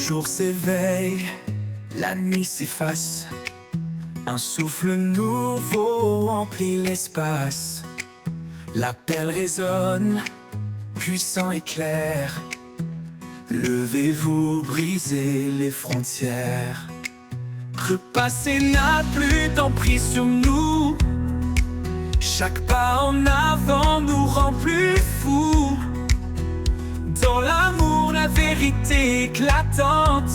jour s'éveille, la nuit s'efface. Un souffle nouveau remplit l'espace. L'appel résonne, puissant et clair. Levez-vous, brisez les frontières. Le passé n'a plus d'emprise sur nous. Chaque pas en avant nous rend plus fous. Dans l'amour, la vérité éclatante,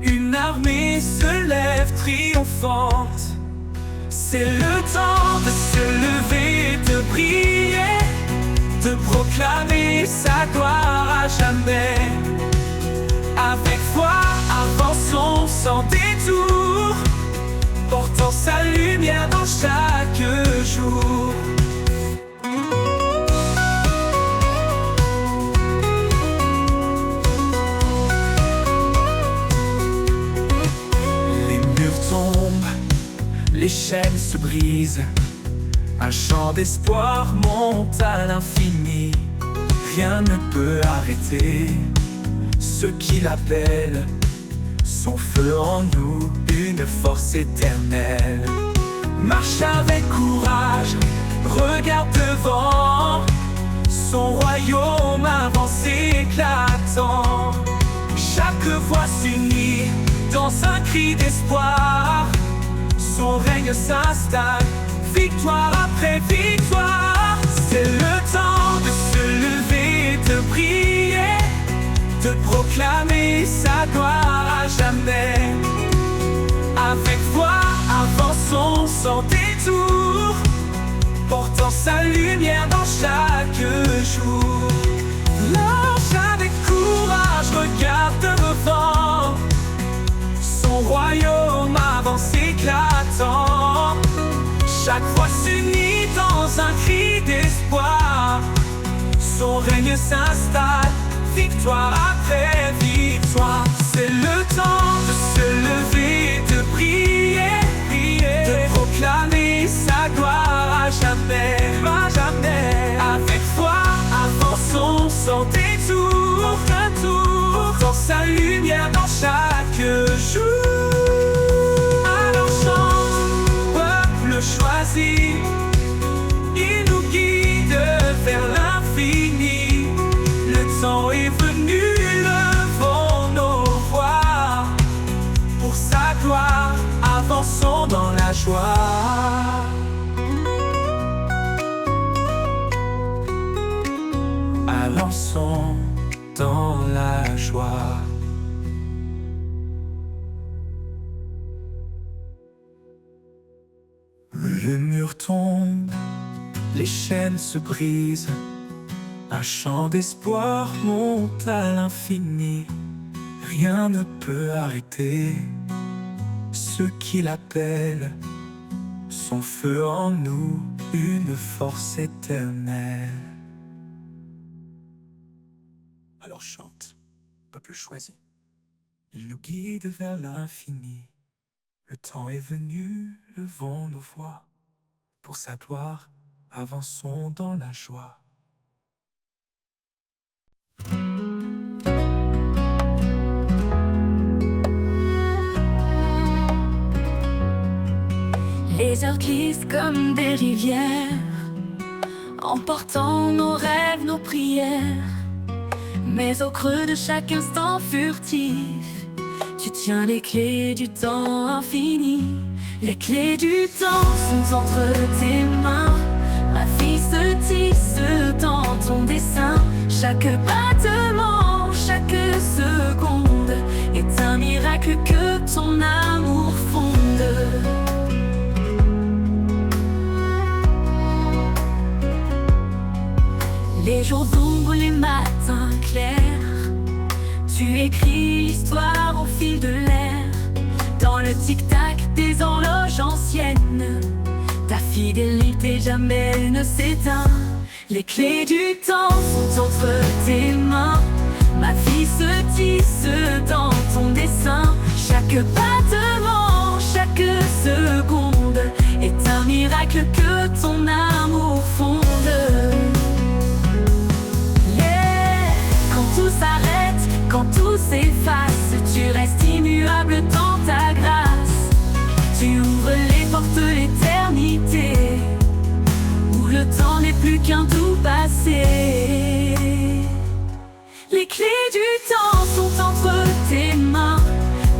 une armée se lève triomphante. C'est le temps de se lever et de briller, de proclamer sa gloire à jamais. Avec foi, avançons sans détour, portant sa lumière dans chaque jour. Les murs tombent, les chaînes se brisent. Un chant d'espoir monte à l'infini. Rien ne peut arrêter ceux qui l'appellent. Son feu en nous, une force éternelle. Marche avec courage, regarde devant. Son royaume avance éclatant. Chaque voix s'unit dans un cri d'espoir. Son règne s'installe, victoire après victoire. C'est le temps de se lever et de prier, de proclamer sa gloire à jamais. Avec foi, avançons sans détour, portant sa lumière dans chaque jour. Marche avec courage, regarde devant. Son royaume avance éclatant. Chaque voix s'unit dans un cri d'espoir. Son règne s'installe, victoire après victoire. C'est le temps de se lever et de prier, de proclamer sa gloire à jamais, à jamais. Avec foi, avançons sans détour, portant sa lumière dans chaque jour. Alors chante, peuple choisi, il nous guide vers l'infini. Le temps est venu, levons nos voix. Pour sa gloire, avançons dans la joie. Avançons dans la joie. Le mur tombe, les chaînes se brisent. Un chant d'espoir monte à l'infini. Rien ne peut arrêter ceux qui l'appellent. Son feu en nous, une force éternelle. Alors chante, peuple choisi. Il nous guide vers l'infini. Le temps est venu, levons nos voix. Pour sa gloire, avançons dans la joie. Les heures glissent comme des rivières, emportant nos rêves, nos prières. Mais au creux de chaque instant furtif, tu tiens les clés du temps infini. Les clés du temps sont entre tes mains. Ma vie se tisse dans ton dessin. Chaque battement, chaque seconde est un miracle que ton amour fonde. Les jours d'ombre, les matins clairs, tu écris l'histoire au fil de l'air. Dans le tic-tac des horloges anciennes, ta fidélité jamais ne s'éteint. Les clés du temps sont entre tes mains. Ma vie se tisse dans ton dessin. Chaque battement, chaque seconde est un miracle que ton amour fonde. Quand tout s'arrête, quand tout s'efface, qu'un doux passé. Les clés du temps sont entre tes mains.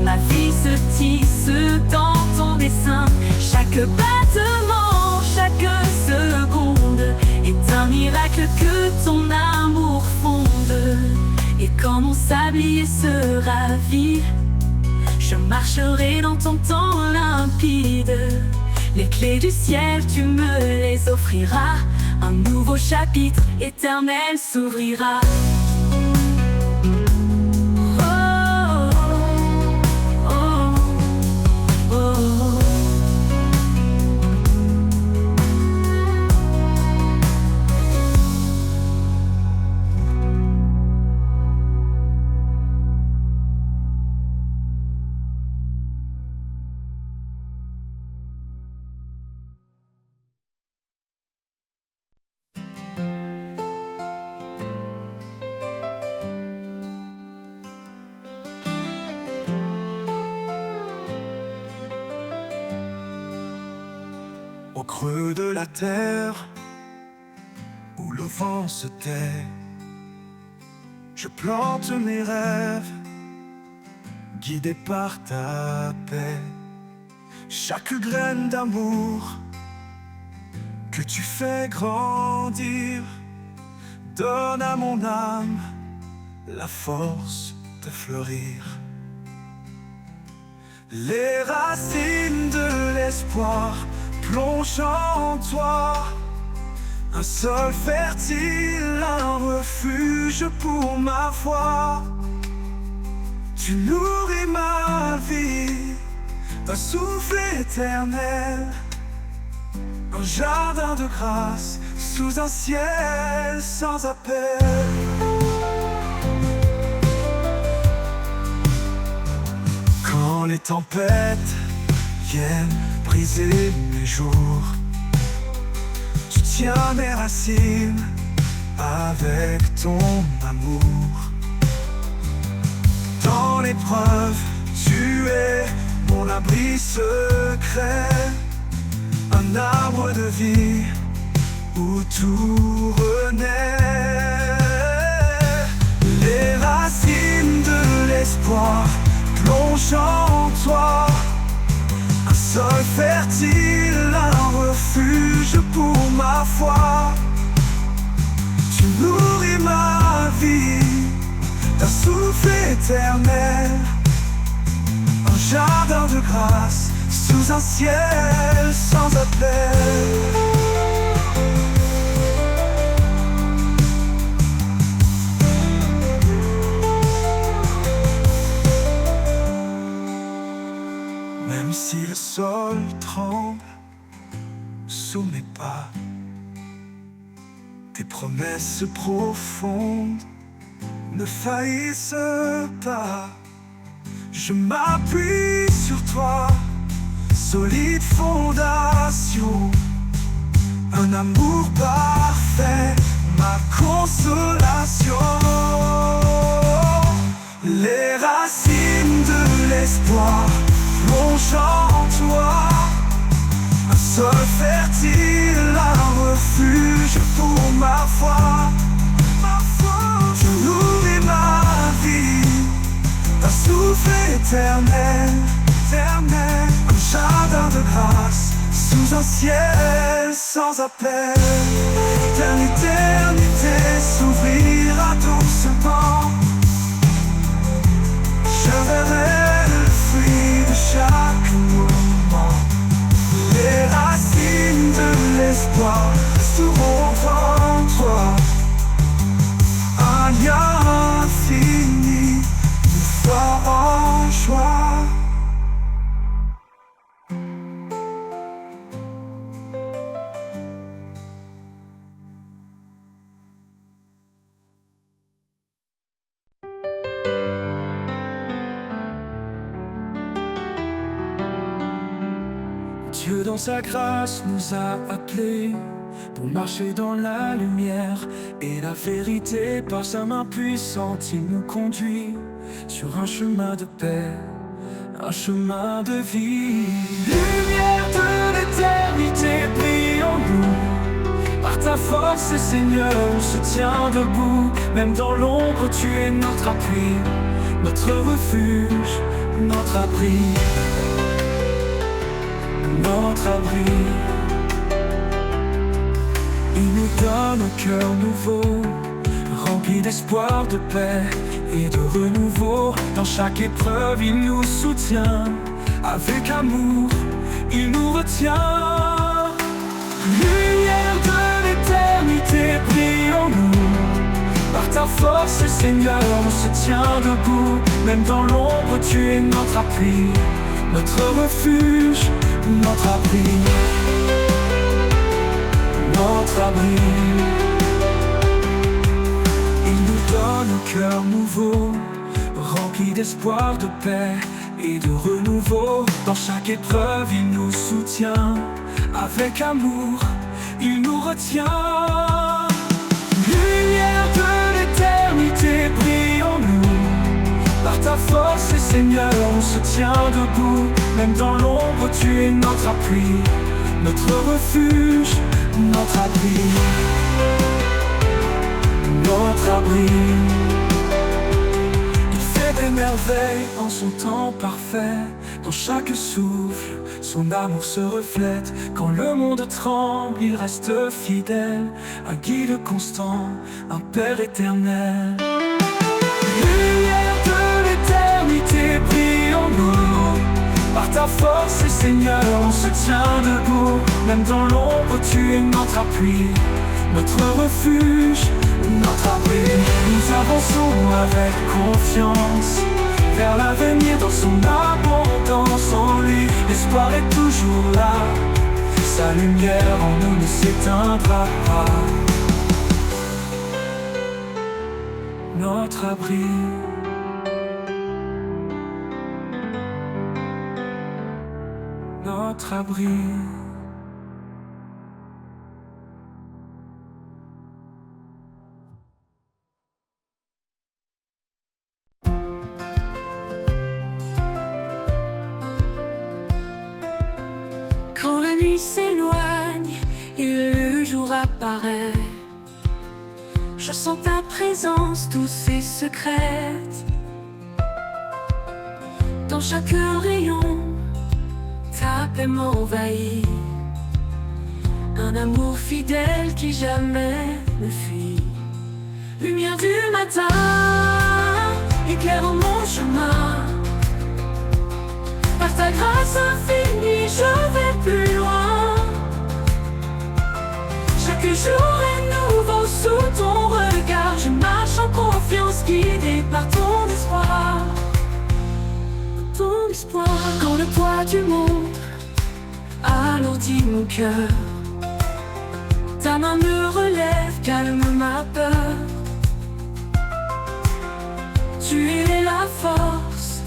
Ma vie se tisse dans ton dessin. Chaque battement, chaque seconde est un miracle que ton amour fonde. Et quand mon sablier se ravit, je marcherai dans ton temps limpide. Les clés du ciel, tu me les offriras. Un nouveau chapitre éternel s'ouvrira. Au creux de la terre, où le vent se tait, je plante mes rêves, guidé par ta paix. Chaque graine d'amour que tu fais grandir donne à mon âme la force de fleurir. Les racines de l'espoir plonge en toi, un sol fertile, un refuge pour ma foi. Tu nourris ma vie d'un souffle éternel, un jardin de grâce sous un ciel sans appel. Quand les tempêtes viennent briser mes jours, tu tiens mes racines avec ton amour. Dans l'épreuve, tu es mon abri secret, un arbre de vie où tout renaît. Les racines de l'espoir plongent en toi, un sol fertile, un refuge pour ma foi. Tu nourris ma vie d'un souffle éternel, un jardin de grâce sous un ciel sans appel. Même si le sol tremble sous mes pas, tes promesses profondes ne faillissent pas. Je m'appuie sur toi, solide fondation, un amour parfait, ma consolation. Les racines de l'espoir plongent en toi, un sol fertile, un refuge pour ma foi. Tu nourris ma vie d'un souffle éternel, un jardin de grâce sous un ciel sans appel. L'éternité s'ouvrira doucement, je verrai le fruit de chaque moment. Les racines de l'espoir resteront en toi, un lien infini, une foi en joie. Dieu dans sa grâce nous a appelés pour marcher dans la lumière et la vérité. Par sa main puissante, il nous conduit sur un chemin de paix, un chemin de vie. Lumière de l'éternité, brille en nous. Par ta force, Seigneur, on se tient debout. Même dans l'ombre, tu es notre appui, notre refuge, notre abri, notre abri. Il nous donne un cœur nouveau, rempli d'espoir, de paix et de renouveau. Dans chaque épreuve, il nous soutient. Avec amour, il nous retient. Lumière de l'éternité, brille en nous. Par ta force, Seigneur, on se tient debout. Même dans l'ombre, tu es notre appui, notre refuge, notre abri, notre abri. Il nous donne un cœur nouveau, rempli d'espoir, de paix et de renouveau. Dans chaque épreuve, il nous soutient. Avec amour, il nous retient. Lumière de l'éternité, brille en nous. Par ta force, Seigneur, on se tient debout. Même dans l'ombre, tu es notre appui, notre refuge, notre abri, notre abri. Il fait des merveilles en son temps parfait. Dans chaque souffle, son amour se reflète. Quand le monde tremble, il reste fidèle. Un guide constant, un Père éternel. Lumière de l'éternité, brille en nous. Par ta force, Seigneur, on se tient debout. Même dans l'ombre, tu es notre appui, notre refuge, notre abri. Nous avançons avec confiance vers l'avenir dans son abondance. En lui, l'espoir est toujours là. Sa lumière en nous ne s'éteindra pas. Notre abri, notre abri. Quand la nuit s'éloigne et le jour apparaît, je sens ta présence douce et secrète. Dans chaque rayon, ta paix m'envahit. Un amour fidèle qui jamais ne fuit. Lumière du matin, éclaire mon chemin. Par ta grâce infinie, je vais plus loin. Chaque jour est nouveau sous ton regard. Je marche en confiance, guidé par ton espoir. Ton espoir. Quand le poids du monde alourdit mon cœur, ta main me relève, calme ma peur. Tu es la force,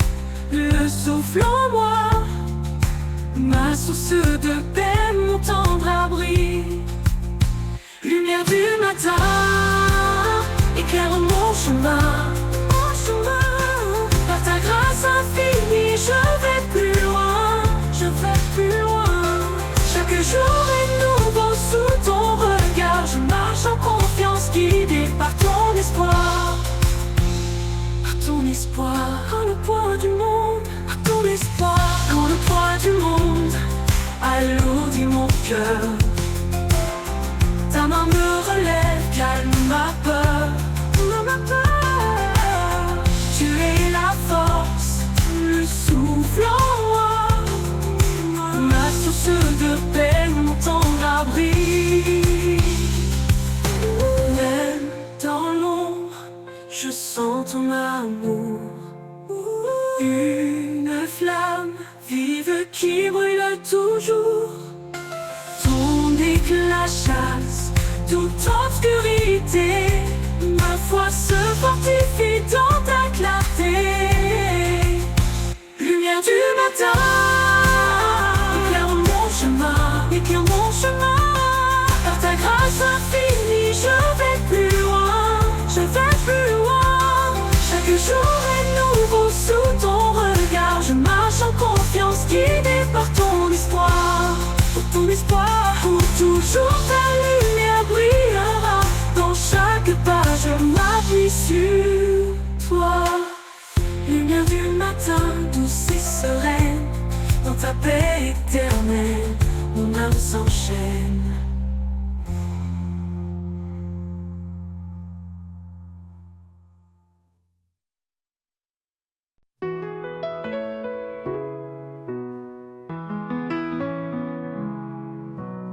le souffle en moi, ma source de paix, mon tendre abri. Lumière du matin, éclaire mon chemin. Par ta grâce infinie, je vais plus loin, je vais plus loin. Chaque jour est nouveau sous ton regard. Je marche en confiance, guidé par ton espoir. Par ton espoir. Quand le poids du monde, par ton espoir. Quand le poids du monde alourdit mon cœur, ta main me relève, calme ma peur, ma peur. Tu es la force, le souffle en moi, ma source de paix, mon tendre abri. Même dans l'ombre, je sens ton amour. Une flamme vive qui brûle toujours. Ton éclat chasse toute obscurité. Ma foi se fortifie dans ta clarté. Lumière du matin, éclaire mon chemin, éclaire mon chemin. Par ta grâce infinie, je vais plus loin, je vais plus loin. Chaque jour est nouveau sous ton regard. Je marche en confiance, guidé par ton espoir. Pour ton espoir, pour toujours ta lumière brille. ta paix éternelle, mon âme s'enchaîne.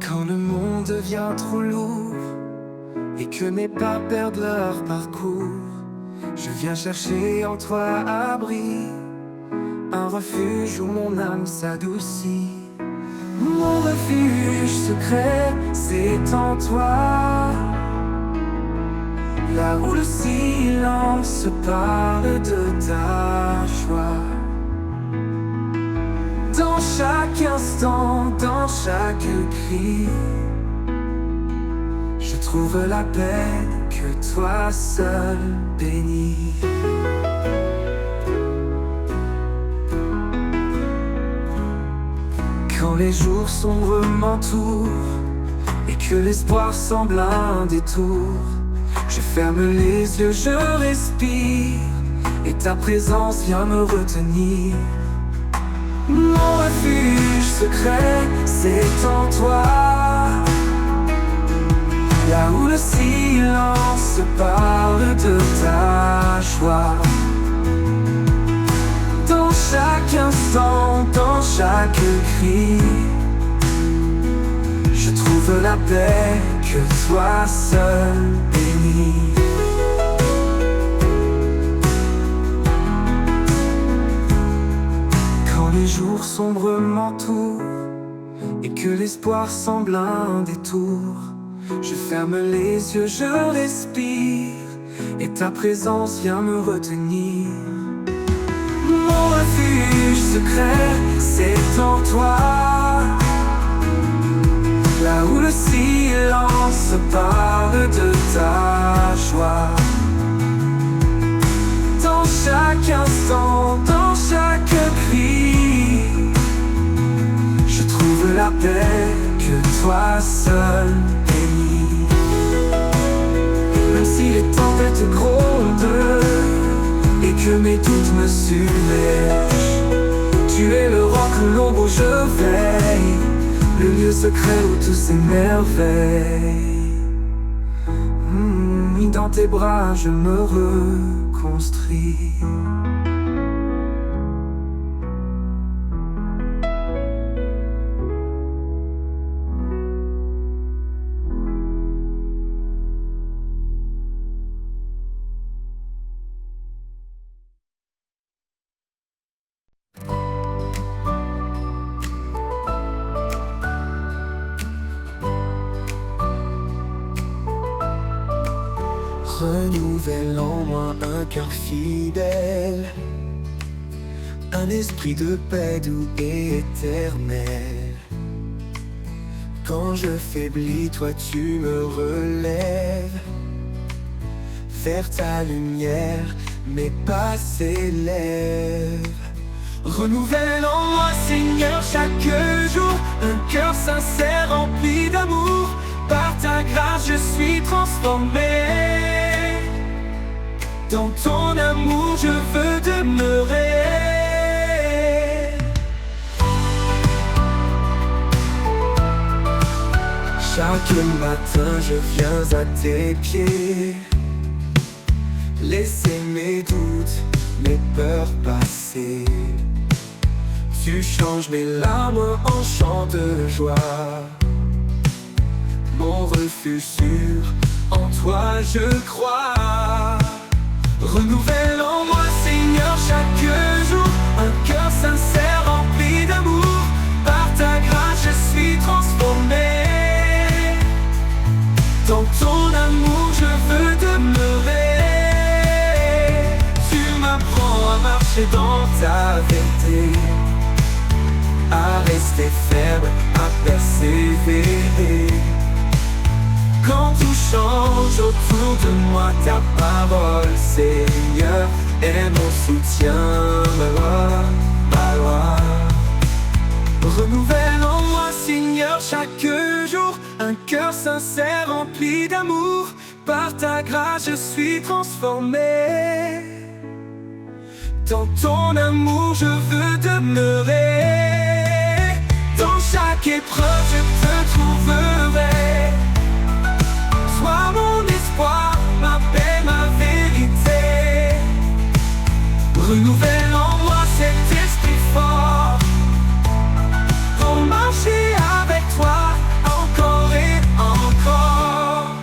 Quand le monde devient trop lourd et que mes pas perdent leur parcours, je viens chercher en toi abri, un refuge où mon âme s'adoucit. Mon refuge secret, c'est en toi, là où le silence parle de ta joie. Dans chaque instant, dans chaque cri, je trouve la paix que toi seul bénis. Quand les jours sombres m'entourent et que l'espoir semble un détour, je ferme les yeux, je respire, et ta présence vient me retenir. Mon refuge secret, c'est en toi, là où le silence parle de ta joie. Dans chaque instant, dans chaque cri, je trouve la paix que toi seul bénis. Quand les jours sombres m'entourent et que l'espoir semble un détour, je ferme les yeux, je respire, et ta présence vient me retenir. Mon refuge secret, c'est en toi, là où le silence parle de ta joie. Dans chaque instant, dans chaque cri, je trouve la paix que toi seul bénis. Même si les tempêtes grondent et que mes doutes me submergent, tu es le roc, l'ombre où je veille, le lieu secret où tout s'émerveille. Dans tes bras je me reconstruis. Renouvelle en moi un cœur fidèle, un esprit de paix doux et éternel. Quand je faiblis, toi tu me relèves. Vers ta lumière, mes pas s'élèvent. Renouvelle en moi, Seigneur, chaque jour, un cœur sincère rempli d'amour. Par ta grâce, je suis transformé. Dans ton amour, je veux demeurer. Chaque matin, je viens à tes pieds, laisser mes doutes, mes peurs passer. Tu changes mes larmes en chants de joie. Mon refuge sûr, en toi je crois. Renouvelle en moi, Seigneur, chaque jour, un cœur sincère rempli d'amour. Par ta grâce, je suis transformé. Dans ton amour, je veux demeurer. Tu m'apprends à marcher dans ta vérité, à rester ferme, à persévérer. Quand tout change autour de moi, ta parole, Seigneur, est mon soutien, ma loi. Renouvelle en moi, Seigneur, chaque jour, un cœur sincère rempli d'amour. Par ta grâce, je suis transformé. Dans ton amour, je veux demeurer. chaque épreuve je te trouverai. Sois mon espoir, ma paix, ma vérité. Renouvelle en moi cet esprit fort pour marcher avec toi encore et encore.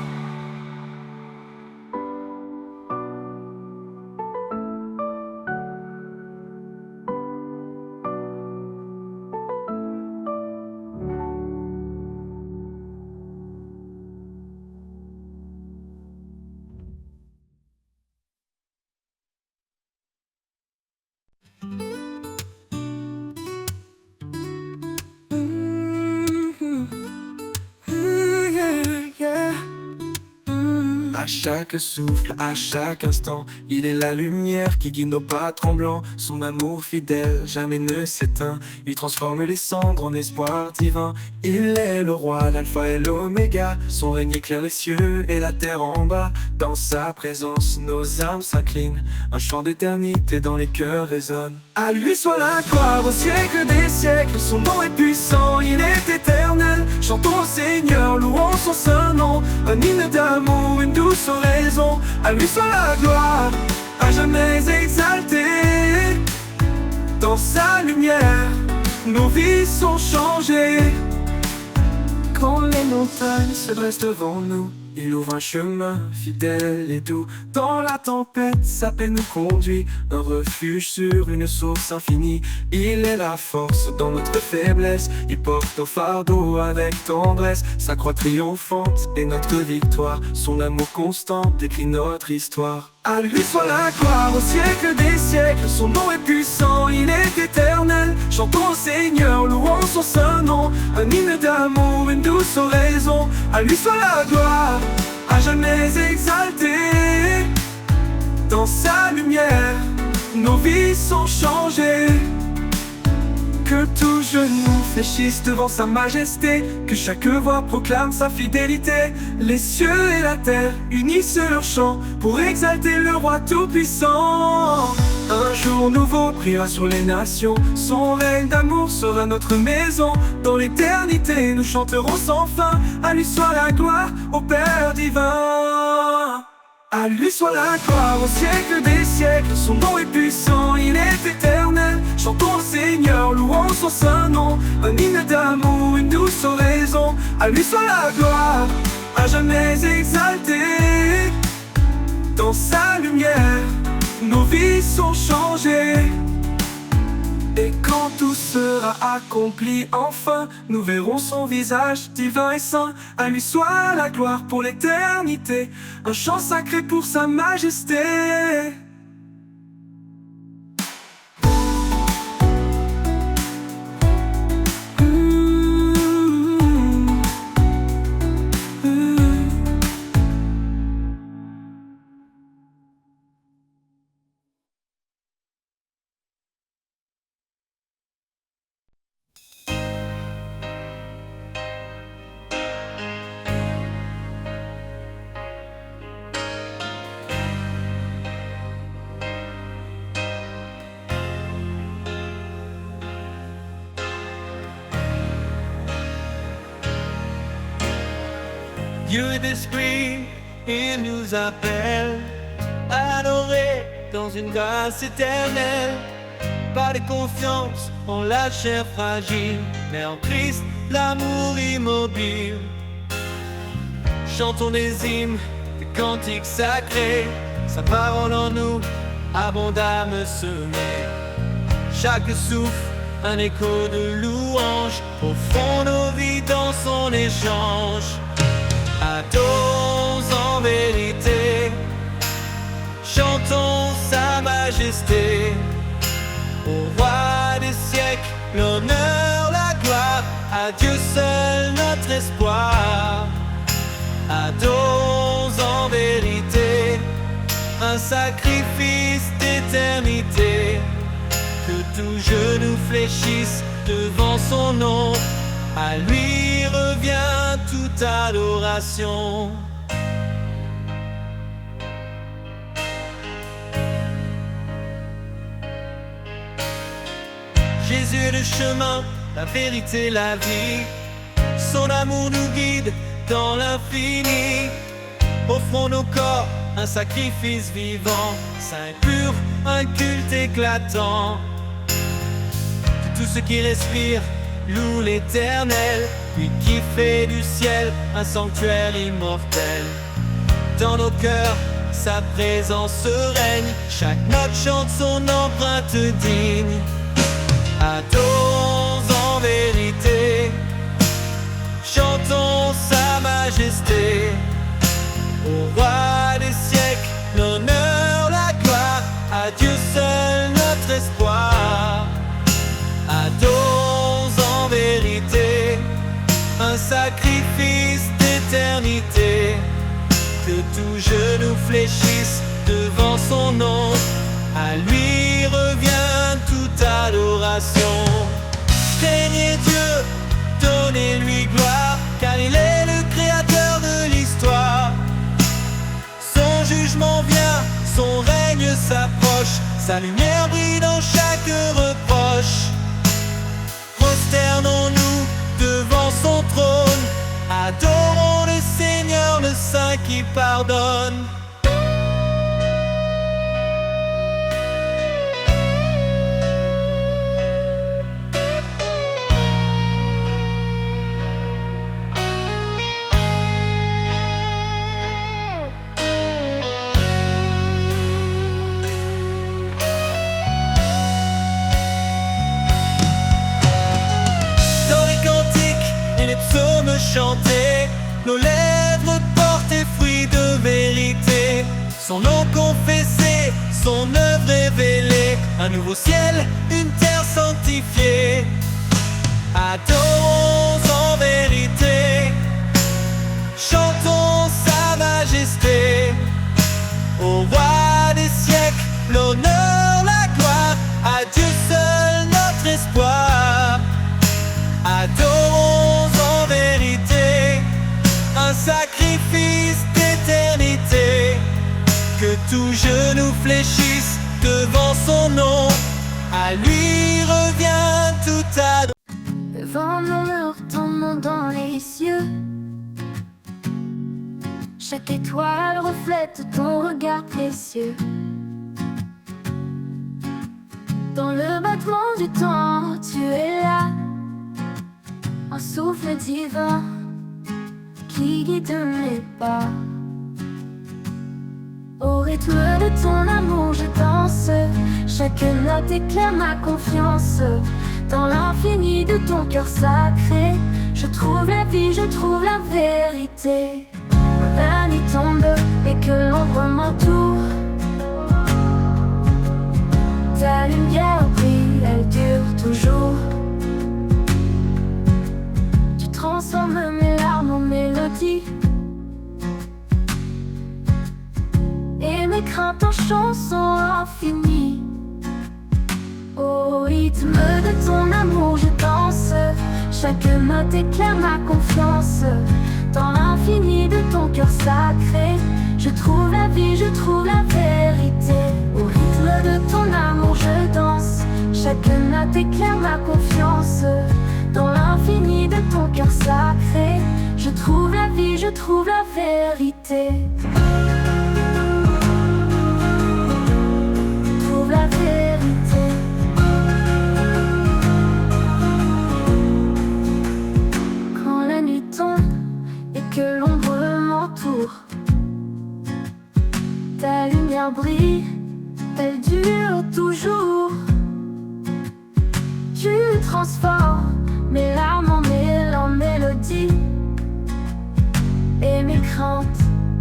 À chaque souffle, à chaque instant, il est la lumière qui guide nos pas tremblants. Son amour fidèle jamais ne s'éteint. Il transforme les cendres en espoir divin. Il est le roi, l'alpha et l'oméga. Son règne éclaire les cieux et la terre en bas. Dans sa présence, nos âmes s'inclinent. Un chant d'éternité dans les cœurs résonne. À lui soit la gloire au siècle des siècles. Son nom est puissant, il est éternel. Chantons au Seigneur, louons son saint nom. Un hymne d'amour, une douce oraison. À lui soit la gloire, à jamais exaltée. Dans sa lumière, nos vies sont changées. Quand les montagnes se dressent devant nous, il ouvre un chemin fidèle et doux. Dans la tempête, sa paix nous conduit. Un refuge sur une source infinie. Il est la force dans notre faiblesse. Il porte nos fardeaux avec tendresse. Sa croix triomphante est notre victoire. Son amour constant décrit notre histoire. À lui soit la gloire au siècle des siècles. Son nom est puissant, il est éternel. Chantons au Seigneur, louons son saint nom. Un hymne d'amour, une douce oraison. À lui soit la gloire, à jamais exaltée. Dans sa lumière, nos vies sont changées. Que tout genou fléchisse devant sa majesté. Que chaque voix proclame sa fidélité. Les cieux et la terre unissent leur chant pour exalter le roi tout-puissant. Un jour nouveau brillera sur les nations. Son règne d'amour sera notre maison. Dans l'éternité nous chanterons sans fin. À lui soit la gloire, au Père divin. À lui soit la gloire au siècle des siècles. Son nom est puissant, il est éternel. Chantons au Seigneur, louons son saint nom. Un hymne d'amour, une douce oraison. À lui soit la gloire, à jamais exaltée. Dans sa lumière, nos vies sont changées. Et quand tout sera accompli enfin, nous verrons son visage divin et saint. À lui soit la gloire pour l'éternité. Un chant sacré pour sa majesté. Dieu d'esprit, il nous appelle à adorer dans une grâce éternelle. Pas de confiance en la chair fragile, mais en Christ, l'amour immobile. Chantons des hymnes, des cantiques sacrés, sa parole en nous, abondamment semée. Chaque souffle, un écho de louange, au fond nos vies dans son échange. Adorons en vérité, chantons sa majesté. Au roi des siècles, l'honneur, la gloire, à Dieu seul notre espoir. Adorons en vérité, un sacrifice d'éternité. Que tout genou fléchisse devant son nom, à lui revient toute adoration. Jésus est le chemin, la vérité, la vie. Son amour nous guide dans l'infini. Offrons nos corps, un sacrifice vivant, saint et pur, un culte éclatant. Tout ce qui respire loue l'Éternel, lui qui fait du ciel un sanctuaire immortel. Dans nos cœurs, sa présence règne, chaque note chante son empreinte digne. Adorons en vérité, chantons sa majesté. Au roi des siècles, l'honneur, la gloire, à Dieu seul notre espoir. Adorons en vérité, un sacrifice d'éternité. Que tout genou fléchisse devant son nom, à lui revient toute adoration. Craignez Dieu, donnez-lui gloire, car il est le créateur de l'histoire. Son jugement vient, son règne s'approche, sa lumière brille dans chaque reproche. Prosternons-nous devant son trône, adorons le Seigneur, le Saint qui pardonne. Les psaumes chantés, nos lèvres portent fruits de vérité. Son nom confessé, son œuvre révélée, un nouveau ciel, une terre sanctifiée. Adorons en vérité, chantons sa majesté. Au roi des siècles, l'honneur, la gloire, à Dieu seul notre espoir. Adorons en vérité, un sacrifice d'éternité. Que tout genou fléchisse devant son nom, à lui revient toute adoration. Le vent murmure ton nom dans les cieux, chaque étoile reflète ton regard précieux. Dans le battement du temps, tu es là, un souffle divin qui guide mes pas. Au rythme de ton amour je danse, chaque note éclaire ma confiance. Dans l'infini de ton cœur sacré, je trouve la vie, je trouve la vérité. La nuit tombe et que l'ombre m'entoure, ta lumière brille, elle dure toujours. Transforme mes larmes en mélodie et mes craintes en chansons infinies. Au rythme de ton amour je danse, chaque note éclaire ma confiance. Dans l'infini de ton cœur sacré, je trouve la vie, je trouve la vérité. Au rythme de ton amour je danse, chaque note éclaire ma confiance. Dans l'infini de ton cœur sacré, je trouve la vie, je trouve la vérité. Je trouve la vérité. Quand la nuit tombe et que l'ombre m'entoure, ta lumière brille, elle dure toujours. Tu transformes mes larmes en mélodie et mes craintes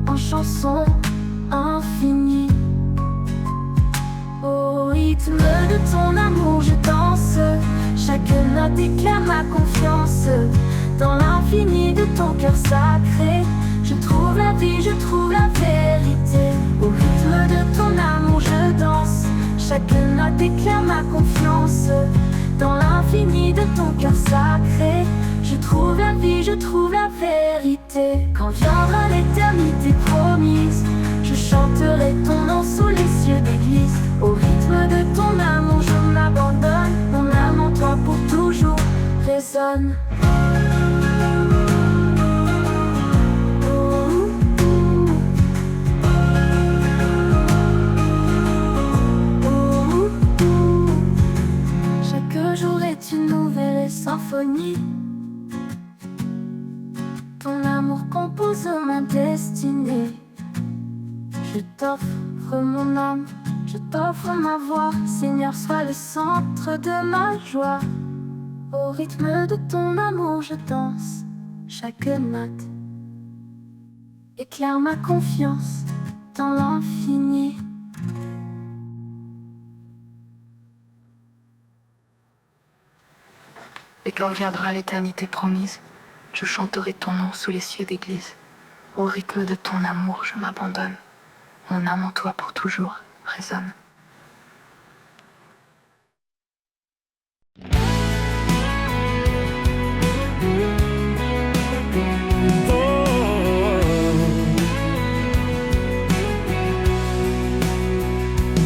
en chansons infinies. Au rythme de ton amour je danse, chaque note éclaire ma confiance. Dans l'infini de ton cœur sacré, je trouve la vie, je trouve la vérité. Au rythme de ton amour je danse, chaque note éclaire ma confiance. Dans l'infini de ton cœur sacré, je trouve la vie, je trouve la vérité. Quand viendra l'éternité promise, je chanterai ton nom sous les cieux d'église. Au rythme de ton amour je m'abandonne, mon âme en toi pour toujours résonne. Chaque jour est une nouvelle symphonie. Ton amour compose ma destinée. Je t'offre mon âme, je t'offre ma voix. Seigneur, sois le centre de ma joie. Au rythme de ton amour, je danse. Chaque note éclaire ma confiance dans l'infini. Et quand viendra l'éternité promise, je chanterai ton nom sous les cieux d'église. Au rythme de ton amour, je m'abandonne. Mon âme en toi pour toujours résonne.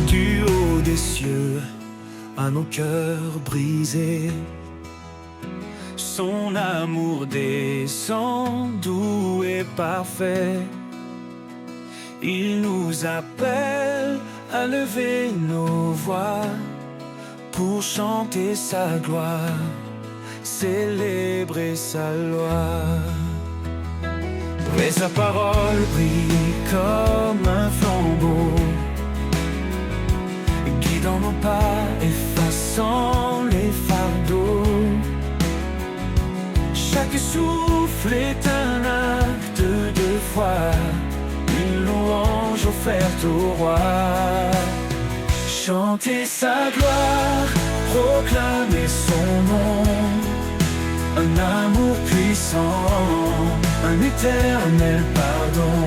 Du haut des cieux, à nos cœurs brisés, son amour descend doux et parfait. Il nous appelle à lever nos voix pour chanter sa gloire, célébrer sa loi. Et sa parole brille comme un flambeau, guidant nos pas, effaçant les fardeaux. Chaque souffle est un acte de foi, une louange offerte au roi. Chanter sa gloire, proclamer son nom, un amour puissant, un éternel pardon.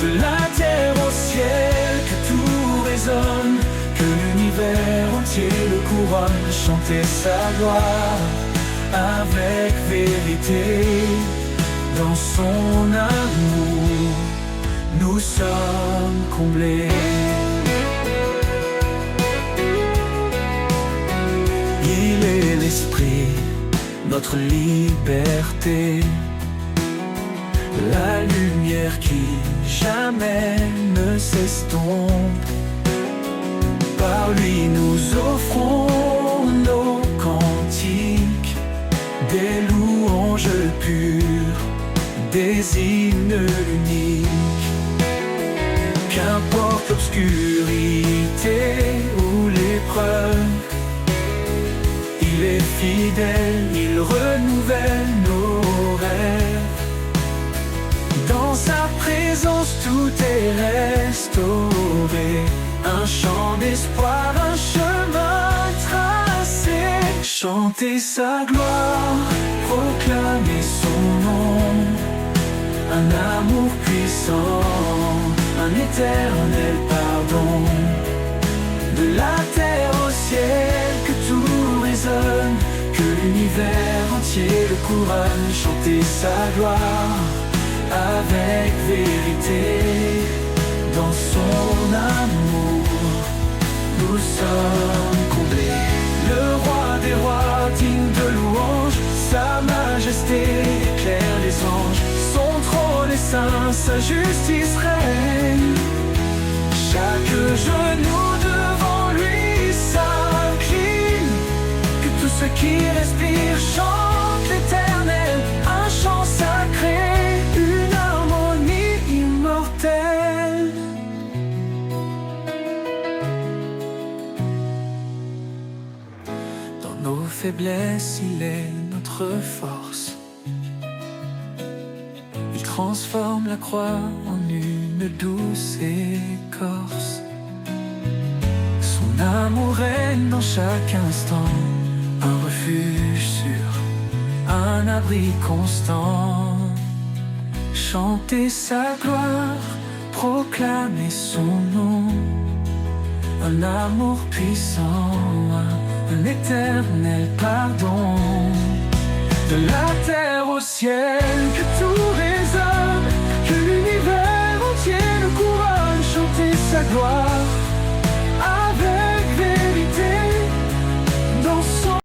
De la terre au ciel, que tout résonne, que l'univers entier le couronne. Chanter sa gloire avec vérité, dans son amour, nous sommes comblés. Il est l'esprit, notre liberté, la lumière qui jamais ne s'estompe. Par lui nous offrons nos cantiques, des louanges pures, des hymnes uniques. Qu'importe l'obscurité ou l'épreuve, il est fidèle, il renouvelle nos rêves. Dans sa présence tout est restauré, un chant d'espoir, un chemin tracé. Chanter sa gloire, proclamer son nom, un amour puissant, un éternel pardon. De la terre au ciel, que tout résonne, que l'univers entier le couronne. Chanter sa gloire avec vérité, dans son amour, nous sommes comblés. Le roi des rois, digne de louange, sa majesté éclaire les anges. Son trône est saint, sa justice règne. Chaque genou devant lui s'incline. Que tout ce qui respire chante l'éternel, un chant sacré, une harmonie immortelle. Dans nos faiblesses, il est notre force. Il transforme la croix en une douce écorce. Son amour règne dans chaque instant, un refuge sûr, un abri constant. Chanter sa gloire, proclamer son nom, un amour puissant, un éternel pardon. De la terre au ciel, que tout résonne, que l'univers entier le couronne. Chanter sa gloire avec vérité, dans son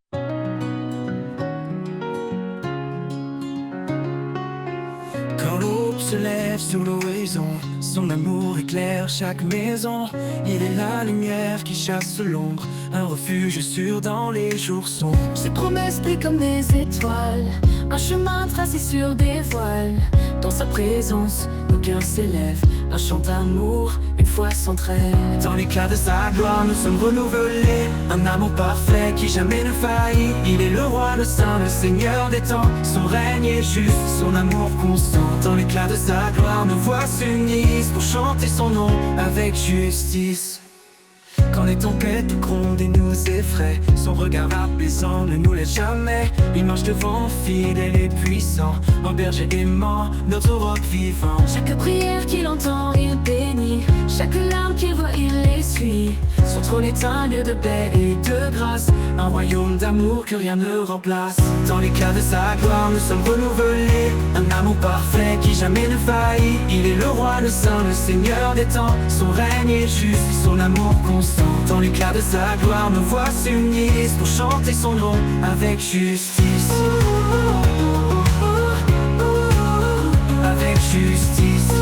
se lève sur l'horizon, son amour éclaire chaque maison. Il est la lumière qui chasse l'ombre, un refuge sûr dans les jours sombres. Ses promesses brillent comme des étoiles, un chemin tracé sur des voiles. Dans sa présence, nos cœurs s'élèvent, un chant d'amour, une foi sans trêve. Dans l'éclat de sa gloire, nous sommes renouvelés, un amour parfait qui jamais ne faillit. Il est le roi, le saint, le seigneur des temps, son règne est juste, son amour constant. Dans l'éclat de sa gloire, nos voix s'unissent pour chanter son nom avec justice. Quand les tempêtes grondent et nous effraient, son regard apaisant ne nous laisse jamais. Il marche devant, fidèle et puissant, un berger aimant, notre roc vivant. Chaque prière qu'il entend, il bénit, chaque larme qu'il voit, il essuie. Son trône est un lieu de paix et de grâce, un royaume d'amour que rien ne remplace. Dans l'éclat de sa gloire, nous sommes renouvelés, un amour parfait qui jamais ne faillit. Il est le roi, le saint, le seigneur des temps, son règne est juste, son amour constant. Dans l'éclat de sa gloire, nos voix s'unissent pour chanter son nom avec justice. Avec justice.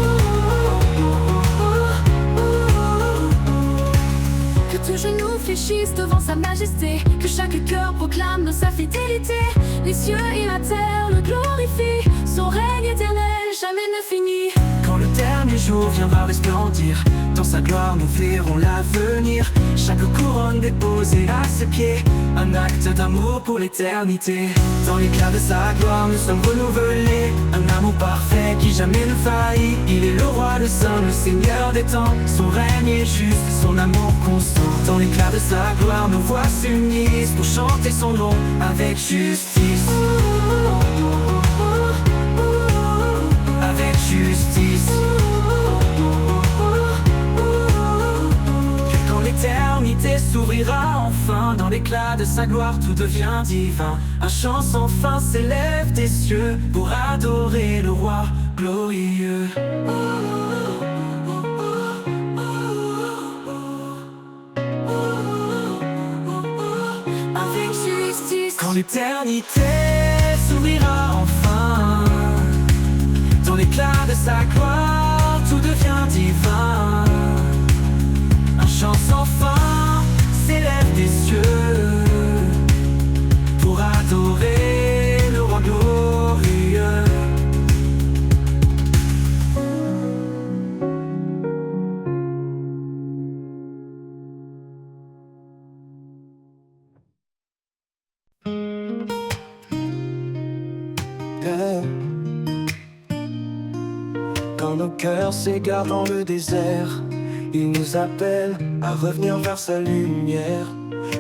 Que tout genou fléchisse devant sa majesté, que chaque cœur proclame sa fidélité. Les cieux et la terre le glorifient, son règne éternel jamais ne finit. Quand le dernier jour viendra resplendir, dans sa gloire nous verrons l'avenir. Chaque couronne déposée à ses pieds, un acte d'amour pour l'éternité. Dans l'éclat de sa gloire nous sommes renouvelés, un amour parfait qui jamais ne faillit. Il est le roi, le saint, le seigneur des temps, son règne est juste, son amour constant. Dans l'éclat de sa gloire nos voix s'unissent pour chanter son nom avec justice. Avec justice. L'éternité s'ouvrira enfin, dans l'éclat de sa gloire tout devient divin. Un chant sans fin s'élève des cieux pour adorer le roi glorieux. Avec justice. Quand l'éternité s'ouvrira enfin, dans l'éclat de sa gloire tout devient divin. Un chant sans fin s'élève des cieux pour adorer le roi glorieux. Quand nos cœurs s'égarent dans le désert, il nous appelle à revenir vers sa lumière.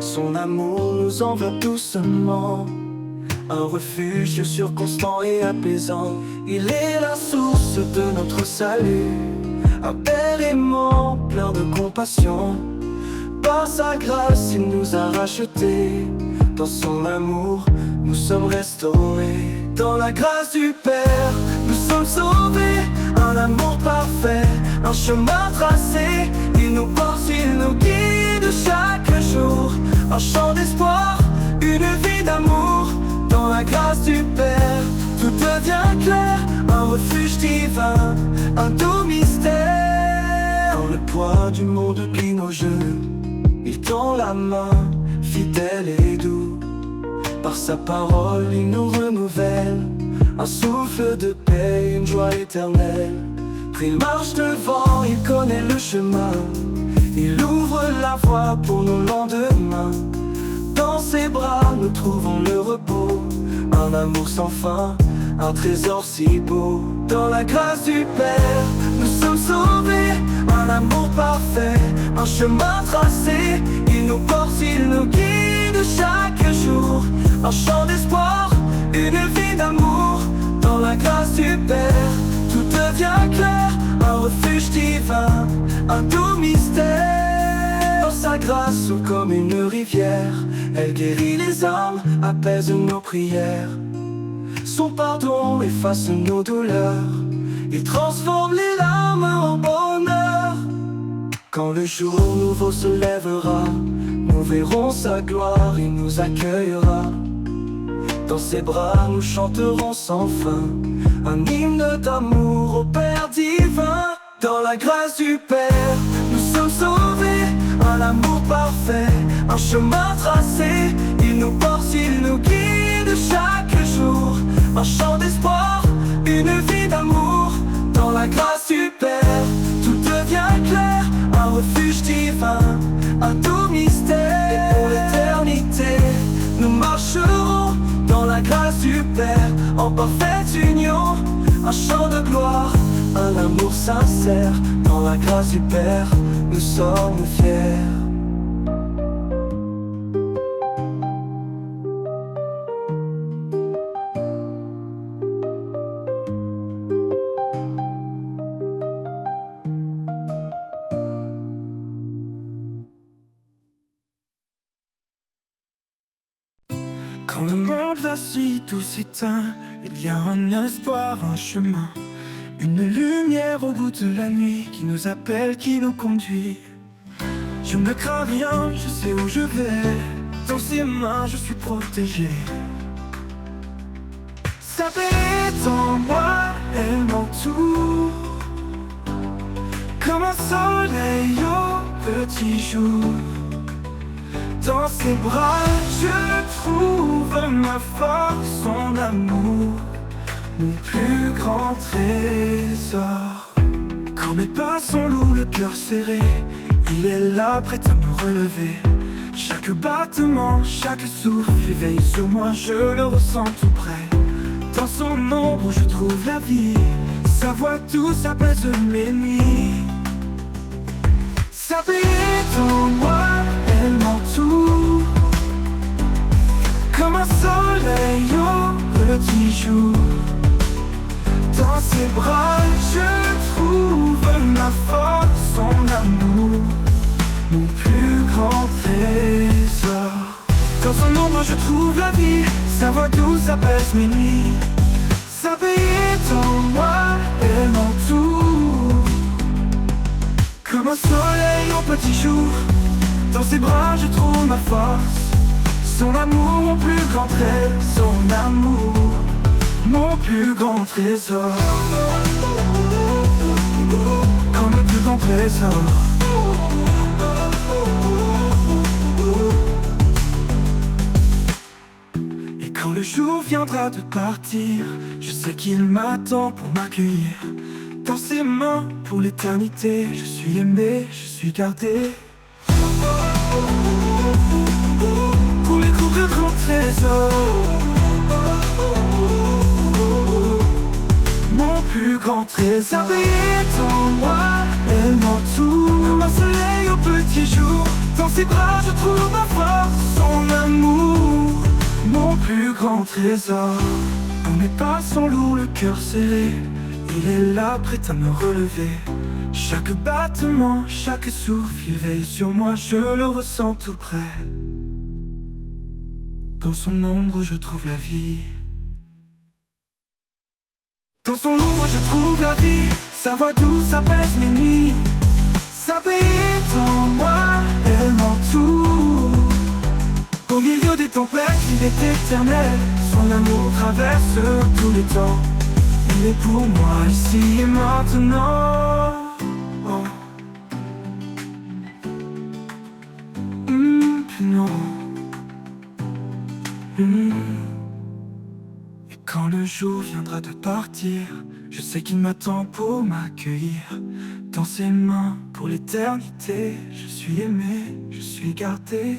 Son amour nous enveloppe doucement, un refuge sûr, constant et apaisant. Il est la source de notre salut, un père aimant, plein de compassion. Par sa grâce, il nous a rachetés, dans son amour, nous sommes restaurés. Dans la grâce du Père, nous sommes sauvés, un amour parfait, un chemin tracé. Il nous porte, il nous guide chaque jour, un chant d'espoir, une vie d'amour. Dans la grâce du Père, tout devient clair, un refuge divin, un doux mystère. Quand le poids du monde plie nos genoux, il tend la main, fidèle et doux. Par sa parole, il nous renouvelle, un souffle de paix, une joie éternelle. Il marche devant, il connaît le chemin, il ouvre la voie pour nos lendemains. Dans ses bras, nous trouvons le repos, un amour sans fin, un trésor si beau. Dans la grâce du Père, nous sommes sauvés, un amour parfait, un chemin tracé. Il nous porte, il nous guide chaque jour, un chant d'espoir, une vie d'amour. Dans la grâce du Père, tout devient clair, un refuge divin, un doux mystère. Dans sa grâce souffle comme une rivière, elle guérit les âmes, apaise nos prières. Son pardon efface nos douleurs, il transforme les larmes en bonheur. Quand le jour nouveau se lèvera, nous verrons sa gloire, il nous accueillera. Dans ses bras nous chanterons sans fin, un hymne d'amour au Père divin. Dans la grâce du Père, nous sommes sauvés, un amour parfait, un chemin tracé. Il nous porte, il nous guide chaque jour, un chant d'espoir, une vie d'amour. Dans la grâce du Père, tout devient clair, un refuge divin, un doux mystère. Et pour l'éternité, nous marcherons dans la grâce du Père, en parfaite union, un chant de gloire, un amour sincère. Dans la grâce du Père, nous sommes fiers. Quand le monde vacille, tout s'éteint, il y a un espoir, un chemin, une lumière au bout de la nuit qui nous appelle, qui nous conduit. Je ne crains rien, je sais où je vais, dans ses mains je suis protégé. Sa paix est en moi, elle m'entoure, comme un soleil au petit jour. Dans ses bras, je trouve ma force, son amour, mon plus grand trésor. Quand mes pas sont lourds, le cœur serré, il est là, prêt à me relever. Chaque battement, chaque souffle éveille sur moi, je le ressens tout près. Dans son ombre, je trouve la vie, sa voix douce apaise mes nuits. Sa paix est en moi, elle m'entoure, comme un soleil au petit jour. Dans ses bras, je trouve ma force, son amour, mon plus grand trésor. Dans son ombre, je trouve la vie, sa voix douce apaise mes nuits. Sa paix est en moi, elle m'entoure, comme un soleil au petit jour. Dans ses bras je trouve ma force, son amour mon plus grand trésor, son amour mon plus grand trésor, comme le plus grand trésor. Et quand le jour viendra de partir, je sais qu'il m'attend pour m'accueillir. Dans ses mains pour l'éternité, je suis aimé, je suis gardé. Pour découvrir grand trésor, mon plus grand trésor. Sa paix est en moi, elle m'entoure, comme un soleil au petit jour. Dans ses bras je trouve ma force, son amour, mon plus grand trésor. Quand mes pas sont lourds, le cœur serré, il est là, prêt à me relever. Chaque battement, chaque souffle, il veille sur moi, je le ressens tout près. Dans son ombre, je trouve la vie. Dans son ombre, je trouve la vie, sa voix douce apaise mes nuits. Sa paix est en moi, elle m'entoure. Au milieu des tempêtes, il est éternel, son amour traverse tous les temps. Il est pour moi ici et maintenant. Oh. Non. Et quand le jour viendra de partir, je sais qu'il m'attend pour m'accueillir. Dans ses mains pour l'éternité, je suis aimé, je suis gardé.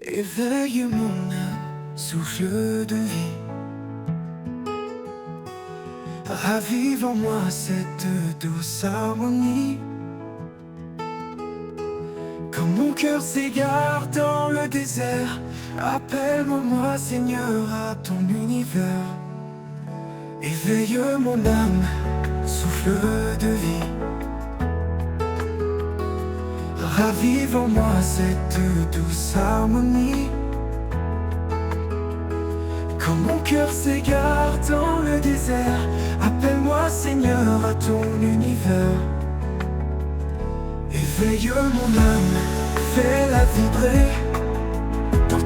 Éveille mon âme, souffle de vie, ravive en moi cette douce harmonie. Quand mon cœur s'égare dans le désert, appelle-moi Seigneur à ton univers. Éveille mon âme, souffle de vie, ravive en moi cette douce harmonie. Quand mon cœur s'égare dans le désert, appelle-moi Seigneur à ton univers. Éveille mon âme, fais-la vibrer,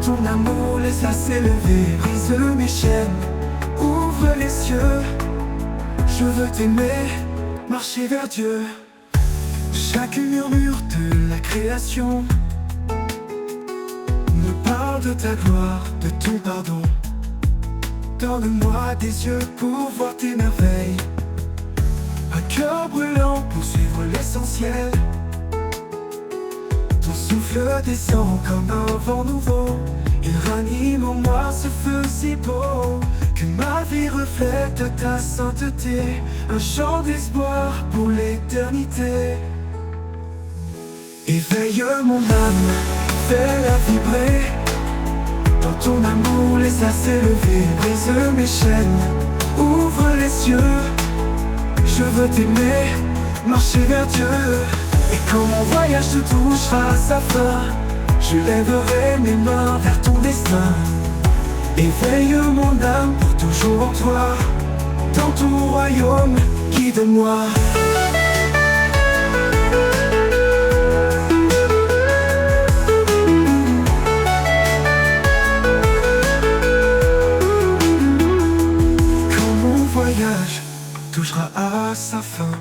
ton amour laisse s'élever. Brise mes chaînes, ouvre les cieux. Je veux t'aimer, marcher vers Dieu. Chaque murmure de la création me parle de ta gloire, de ton pardon. Donne-moi des yeux pour voir tes merveilles, un cœur brûlant pour suivre l'essentiel. Ton souffle descend comme un vent nouveau, il ranime en moi ce feu si beau. Que ma vie reflète ta sainteté, un chant d'espoir pour l'éternité. Éveille mon âme, fais-la vibrer. Dans ton amour, laisse-la s'élever. Brise mes chaînes, ouvre les cieux. Je veux t'aimer, marcher vers Dieu. Et quand mon voyage te touchera à sa fin, je lèverai mes mains vers ton destin. Éveille mon âme pour toujours en toi. Dans ton royaume, guide-moi. Touchera à sa fin,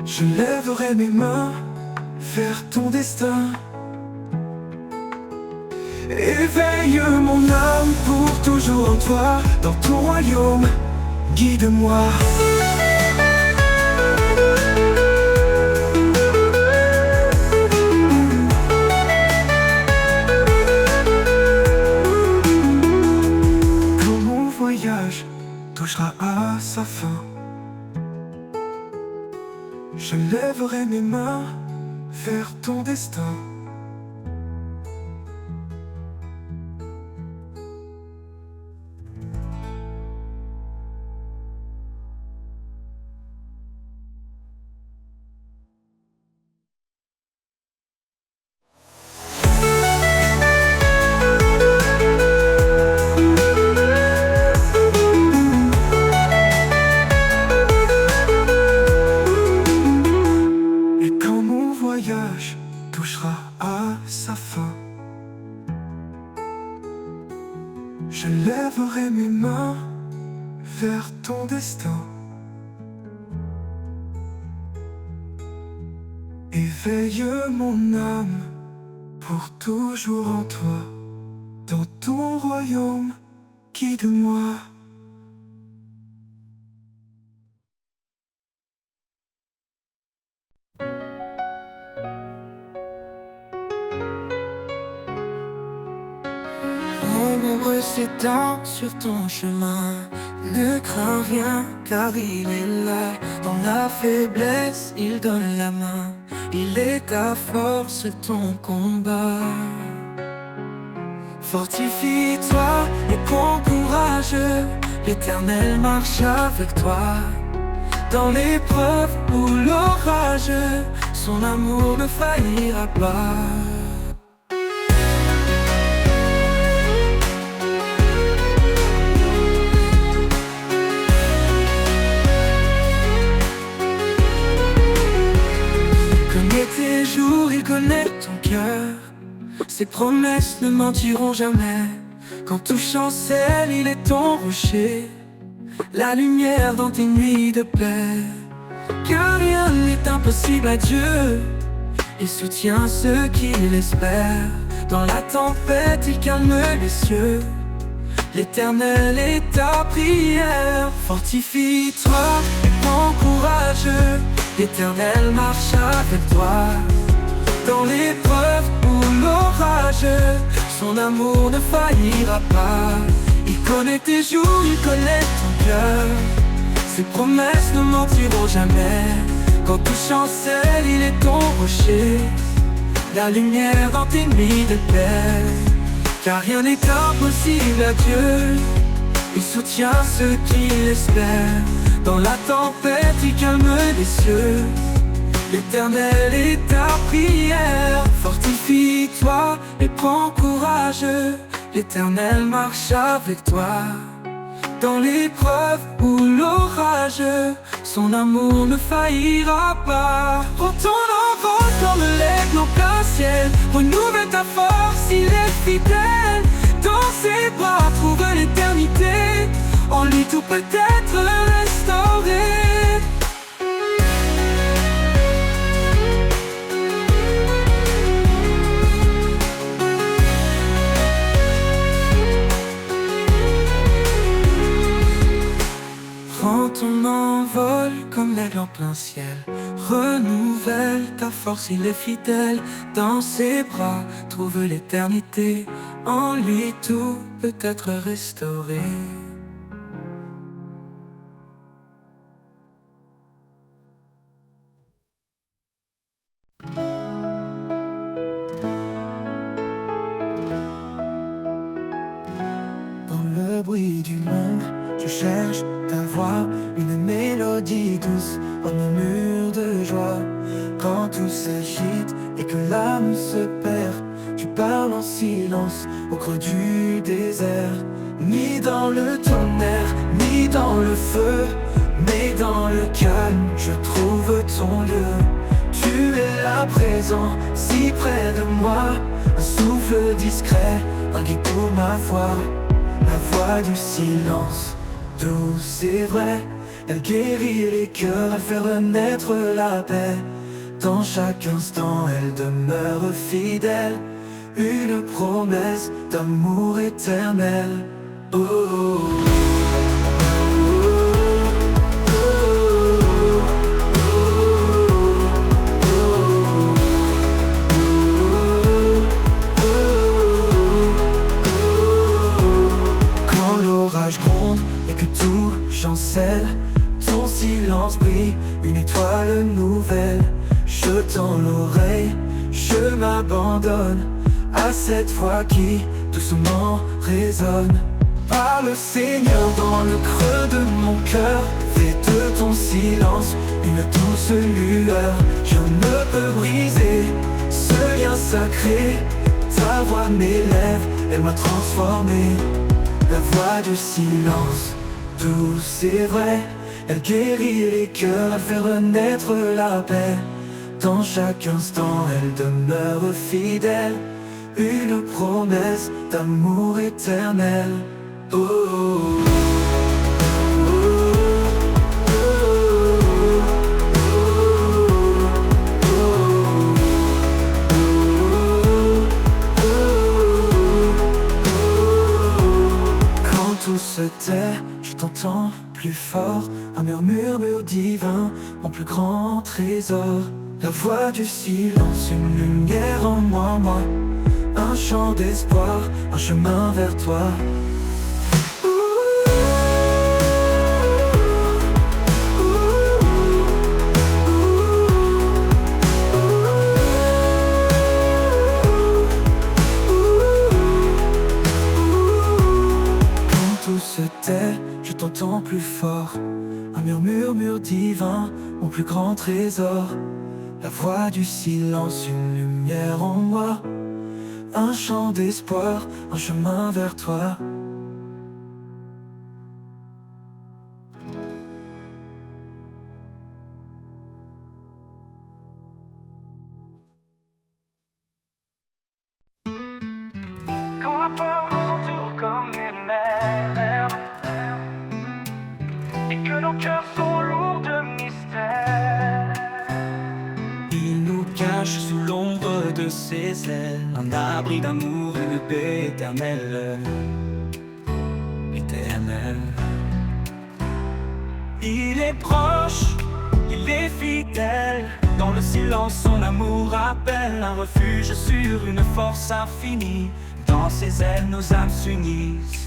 je lèverai mes mains vers ton destin. Éveille mon âme pour toujours en toi. Dans ton royaume, guide-moi. Quand mon voyage touchera à sa fin, je lèverai mes mains vers ton destin. Touchera à sa fin, je lèverai mes mains vers ton destin. Éveille mon âme pour toujours en toi. Dans ton royaume, guide-moi. L'ombre s'étend sur ton chemin. Ne crains rien car il est là. Dans la faiblesse, il donne la main. Il est ta force, ton combat. Fortifie-toi et prends courage. L'Éternel marche avec toi. Dans l'épreuve ou l'orage, son amour ne faillira pas. Il connaît ton cœur, ses promesses ne mentiront jamais. Quand tout chancelle, il est ton rocher, la lumière dans tes nuits de paix. Que rien n'est impossible à Dieu, il soutient ceux qui l'espèrent. Dans la tempête, il calme les cieux, l'Éternel est ta prière. Fortifie-toi et prends courage, l'Éternel marche avec toi. Dans l'épreuve ou l'orage, son amour ne faillira pas. Il connaît tes jours, il connaît ton cœur, ses promesses ne mentiront jamais. Quand tout chancelle, il est ton rocher, la lumière dans tes nuits de paix. Car rien n'est impossible à Dieu, il soutient ceux qui l'espèrent. Dans la tempête, il calme les cieux, l'Éternel est ta prière. Fortifie-toi et prends courage, l'Éternel marche avec toi. Dans l'épreuve ou l'orage, son amour ne faillira pas. Prends ton envol comme l'aigle en plein ciel, renouvelle ta ta force, il est fidèle. Dans ses bras trouve l'éternité, en lui tout peut être restauré. Prends ton envol comme l'aigle en plein ciel. Renouvelle ta force, il est fidèle. Dans ses bras, trouve l'éternité. En lui tout peut être restauré. Dans le bruit du monde, je cherche ta voix, une mélodie douce, un murmure de joie. Quand tout s'agite et que l'âme se perd, tu parles en silence au creux du désert. Ni dans le tonnerre, ni dans le feu, mais dans le calme, je trouve ton lieu. Tu es là présent, si près de moi, un souffle discret, un guide pour ma voix. La voix du silence, douce et vraie, elle guérit les cœurs, elle fait renaître la paix. Dans chaque instant, elle demeure fidèle, une promesse d'amour éternel. Oh, oh, oh. Chancelle, ton silence brille, une étoile nouvelle. Je tends l'oreille, je m'abandonne à cette voix qui doucement résonne. Parle Seigneur dans le creux de mon cœur, fais de ton silence une douce lueur. Je ne peux briser ce lien sacré, ta voix m'élève, elle m'a transformé. La voix du silence, douce et vraie, elle guérit les cœurs, elle fait renaître la paix. Dans chaque instant, elle demeure fidèle, une promesse d'amour éternel. Oh, oh, oh. Tout se tait, je t'entends plus fort, un murmure divin, mon plus grand trésor. La voix du silence, une lumière en moi, un chant d'espoir, un chemin vers toi. Je t'entends plus fort, un murmure divin, mon plus grand trésor. La voix du silence, une lumière en moi, un chant d'espoir, un chemin vers toi. Quand la peur nous entoure comme une mer, et que nos cœurs sont lourds de mystère, il nous cache sous l'ombre de ses ailes, un abri d'amour et de paix éternelle. Éternelle. Il est proche, il est fidèle, dans le silence son amour appelle, un refuge sur une force infinie, dans ses ailes nos âmes s'unissent.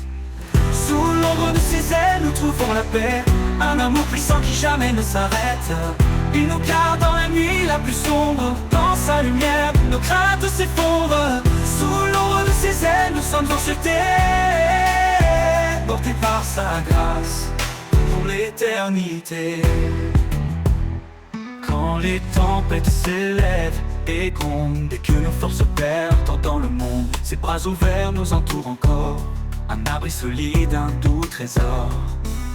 Sous l'ombre de ses ailes nous trouvons la paix, un amour puissant qui jamais ne s'arrête. Il nous garde dans la nuit la plus sombre, dans sa lumière nos craintes s'effondrent. Sous l'ombre de ses ailes nous sommes en sûreté, portés par sa grâce pour l'éternité. Quand les tempêtes s'élèvent et grondent, et que nos forces perdent dans le monde, ses bras ouverts nous entourent encore, un abri solide, un doux trésor.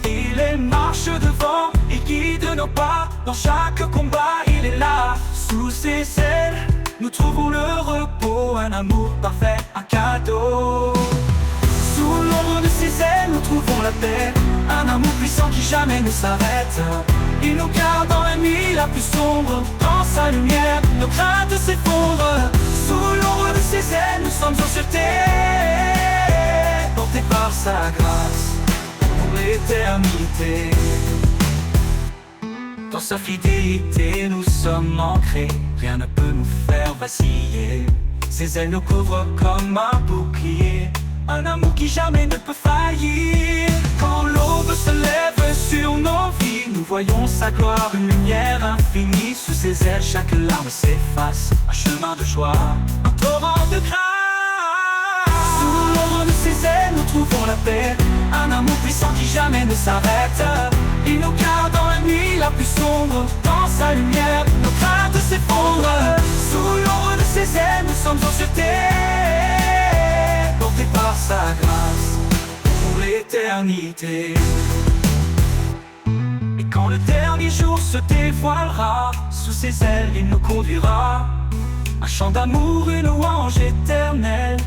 Il est marche devant, il guide nos pas, dans chaque combat il est là. Sous ses ailes, nous trouvons le repos, un amour parfait, un cadeau. Sous l'ombre de ses ailes, nous trouvons la paix, un amour puissant qui jamais ne s'arrête. Il nous garde dans la nuit la plus sombre, dans sa lumière, nos craintes s'effondrent. Sous l'ombre de ses ailes, nous sommes en sûreté, portés par sa grâce pour l'éternité. Dans sa fidélité, nous sommes ancrés, rien ne peut nous faire vaciller. Ses ailes nous couvrent comme un bouclier, un amour qui jamais ne peut faillir. Quand l'aube se lève sur nos vies, nous voyons sa gloire, une lumière infinie. Sous ses ailes, chaque larme s'efface, un chemin de joie, un torrent de grâce. Sous l'ombre de ses ailes, nous trouvons la paix, un amour puissant qui jamais ne s'arrête. Il nous garde dans la nuit la plus sombre, dans sa lumière, nos craintes s'effondrent. Sous l'ombre de ses ailes, nous sommes en sûreté, portés par sa grâce pour l'éternité. Et quand le dernier jour se dévoilera, sous ses ailes il nous conduira, un chant d'amour, une louange éternelle.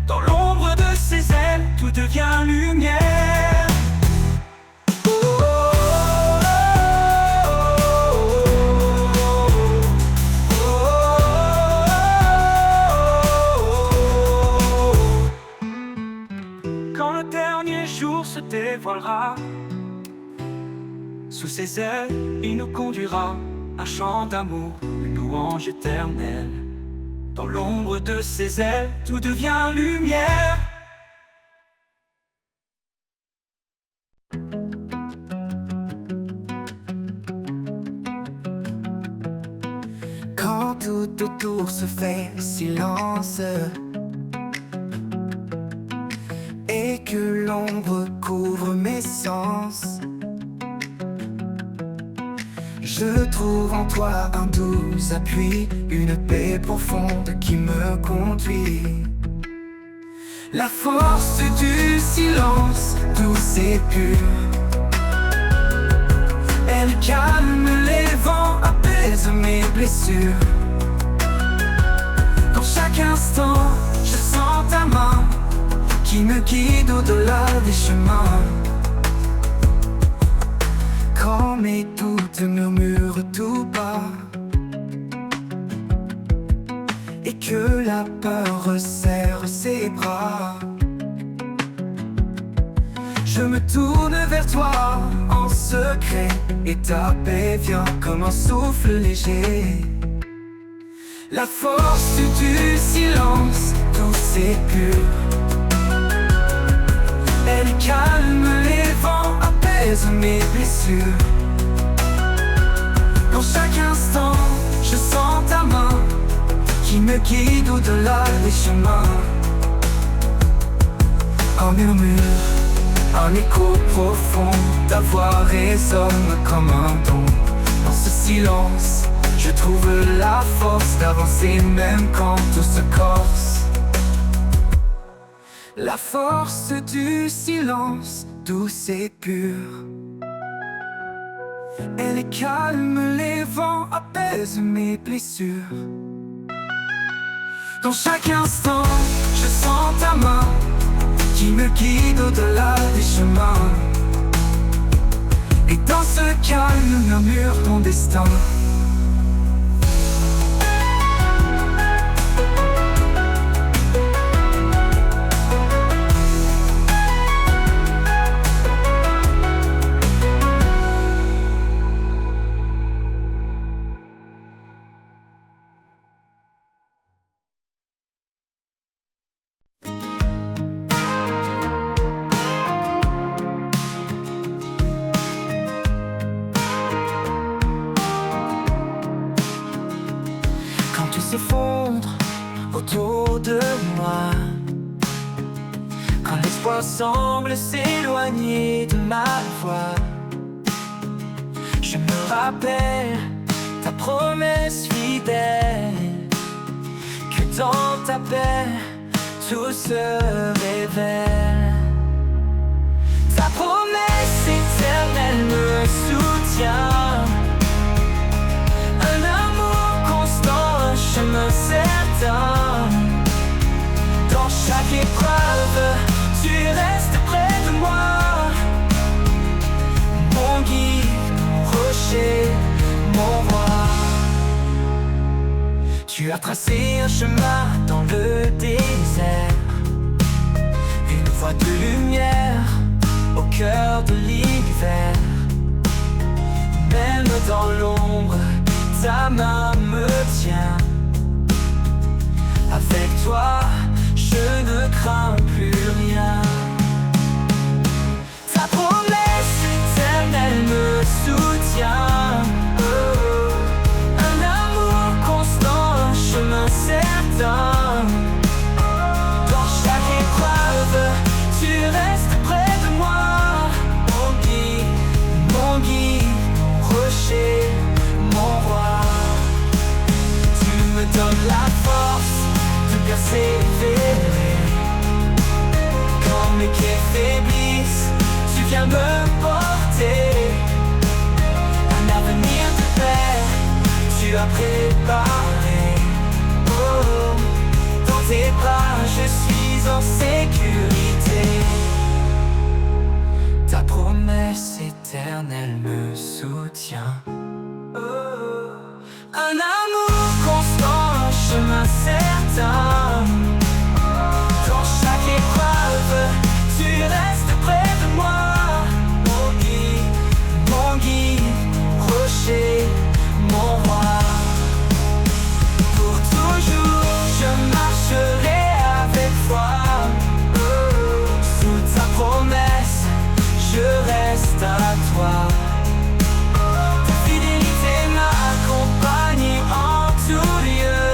Dans l'ombre de ses ailes, tout devient lumière. Quand le dernier jour se dévoilera, sous ses ailes, il nous conduira, un chant d'amour, une louange éternelle. Dans l'ombre de ses ailes, tout devient lumière. Quand tout autour se fait silence et que l'ombre couvre mes sens, je trouve en toi un doux appui, une paix profonde qui me conduit. La force du silence, douce et pure, elle calme les vents, apaise mes blessures. Dans chaque instant, je sens ta main qui me guide au-delà des chemins. Quand mes doutes murmurent tout bas et que la peur resserre ses bras, je me tourne vers toi en secret et ta paix vient comme un souffle léger. La force du silence, douce et pure, elle calme les vents, apaise mes blessures. Dans chaque instant, je sens ta main qui me guide au-delà des chemins. Un murmure, un écho profond, ta voix résonne comme un don. Dans ce silence, je trouve la force d'avancer même quand tout se corse. La force du silence, douce et pure, elle calme les vents, apaise mes blessures. Dans chaque instant, je sens ta main qui me guide au-delà des chemins. Et dans ce calme murmure ton destin. S'effondre autour de moi, quand l'espoir semble s'éloigner de ma voix, je me rappelle ta promesse fidèle, que dans ta paix tout se révèle. Ta promesse éternelle me soutient, un amour constant, un chemin certain. certain. Dans chaque épreuve, tu restes près de moi. Mon guide, mon rocher, mon roi. Tu as tracé un chemin dans le désert, une voie de lumière au cœur de l'hiver. Même dans l'ombre, ta main me tient. Avec toi, je ne crains plus rien. Ta promesse éternelle me soutient. Un amour constant, un chemin certain. Dans chaque épreuve, tu restes près de moi. Mon guide, mon rocher, mon roi. Tu me donnes la force de persévérer. Quand mes pieds faiblissent, tu viens me porter. Un avenir de paix, tu as préparé. Oh, dans tes bras, je suis en sécurité. Ta promesse éternelle me soutient. Oh, un amour constant, un chemin certain. Dans chaque épreuve, tu restes près de moi. Mon guide, rocher, mon roi. Pour toujours, je marcherai avec toi. Sous ta promesse, je reste à toi. Ta fidélité m'accompagne en tout lieu.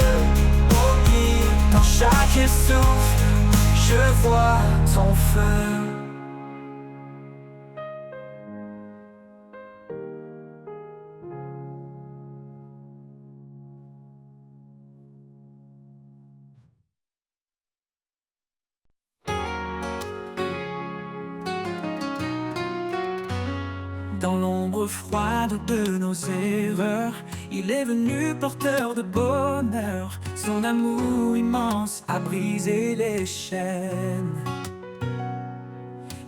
Dans chaque souffle, je vois ton feu. Dans l'ombre froide de nos erreurs, il est venu porteur de bonheur. Son amour immense a brisé les chaînes.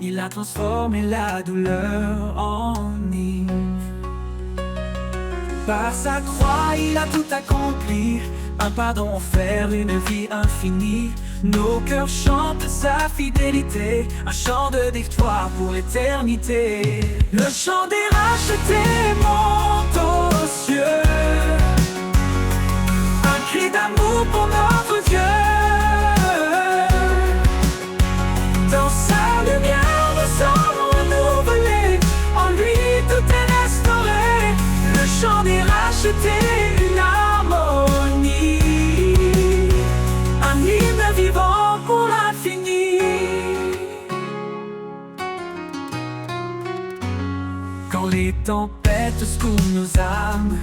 Il a transformé la douleur en hymne. Par sa croix, il a tout accompli. Un pardon offert, une vie infinie. Nos cœurs chantent sa fidélité, un chant de victoire pour l'éternité. Le chant des rachetés monte aux cieux, un cri d'amour pour notre Dieu. Dans sa lumière, nous sommes renouvelés, en lui tout est restauré. Le chant des rachetés, une harmonie, un hymne vivant pour l'infini. Quand les tempêtes secouent nos âmes,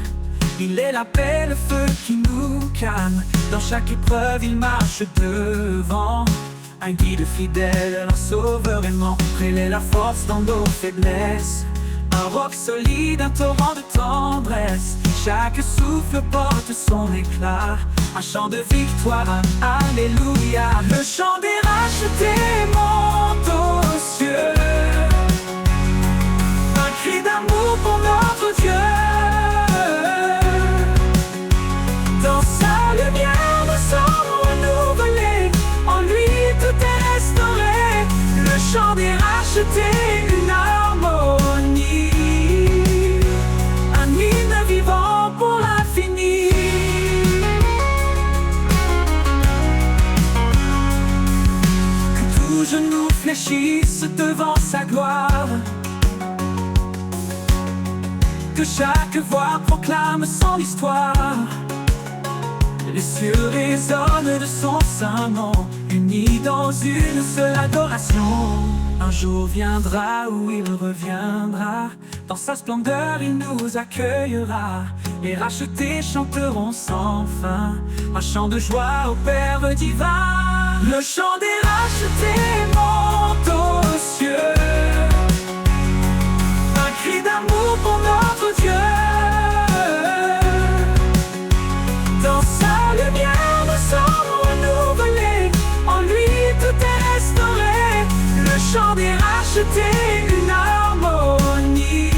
il est la paix, le feu qui nous calme. Dans chaque épreuve, il marche devant. Un guide fidèle, un sauveur aimant. Il est la force dans nos faiblesses. Un roc solide, un torrent de tendresse. Chaque souffle porte son éclat. Un chant de victoire, alléluia. Le chant des rachetés monte aux cieux, un cri d'amour pour notre Dieu. Dans sa lumière, nous sommes renouvelés, en lui tout est restauré. Le chant des rachetés, une harmonie, un hymne vivant pour l'infini. Que tout genou fléchisse devant sa gloire, que chaque voix proclame son histoire. Les cieux résonnent de son saint nom, unis dans une seule adoration. Un jour viendra où il reviendra, dans sa splendeur il nous accueillera. Les rachetés chanteront sans fin, un chant de joie au Père divin. Le chant des rachetés monte aux cieux, un cri d'amour pour notre Dieu. Dans sa lumière nous sommes racheter une harmonie,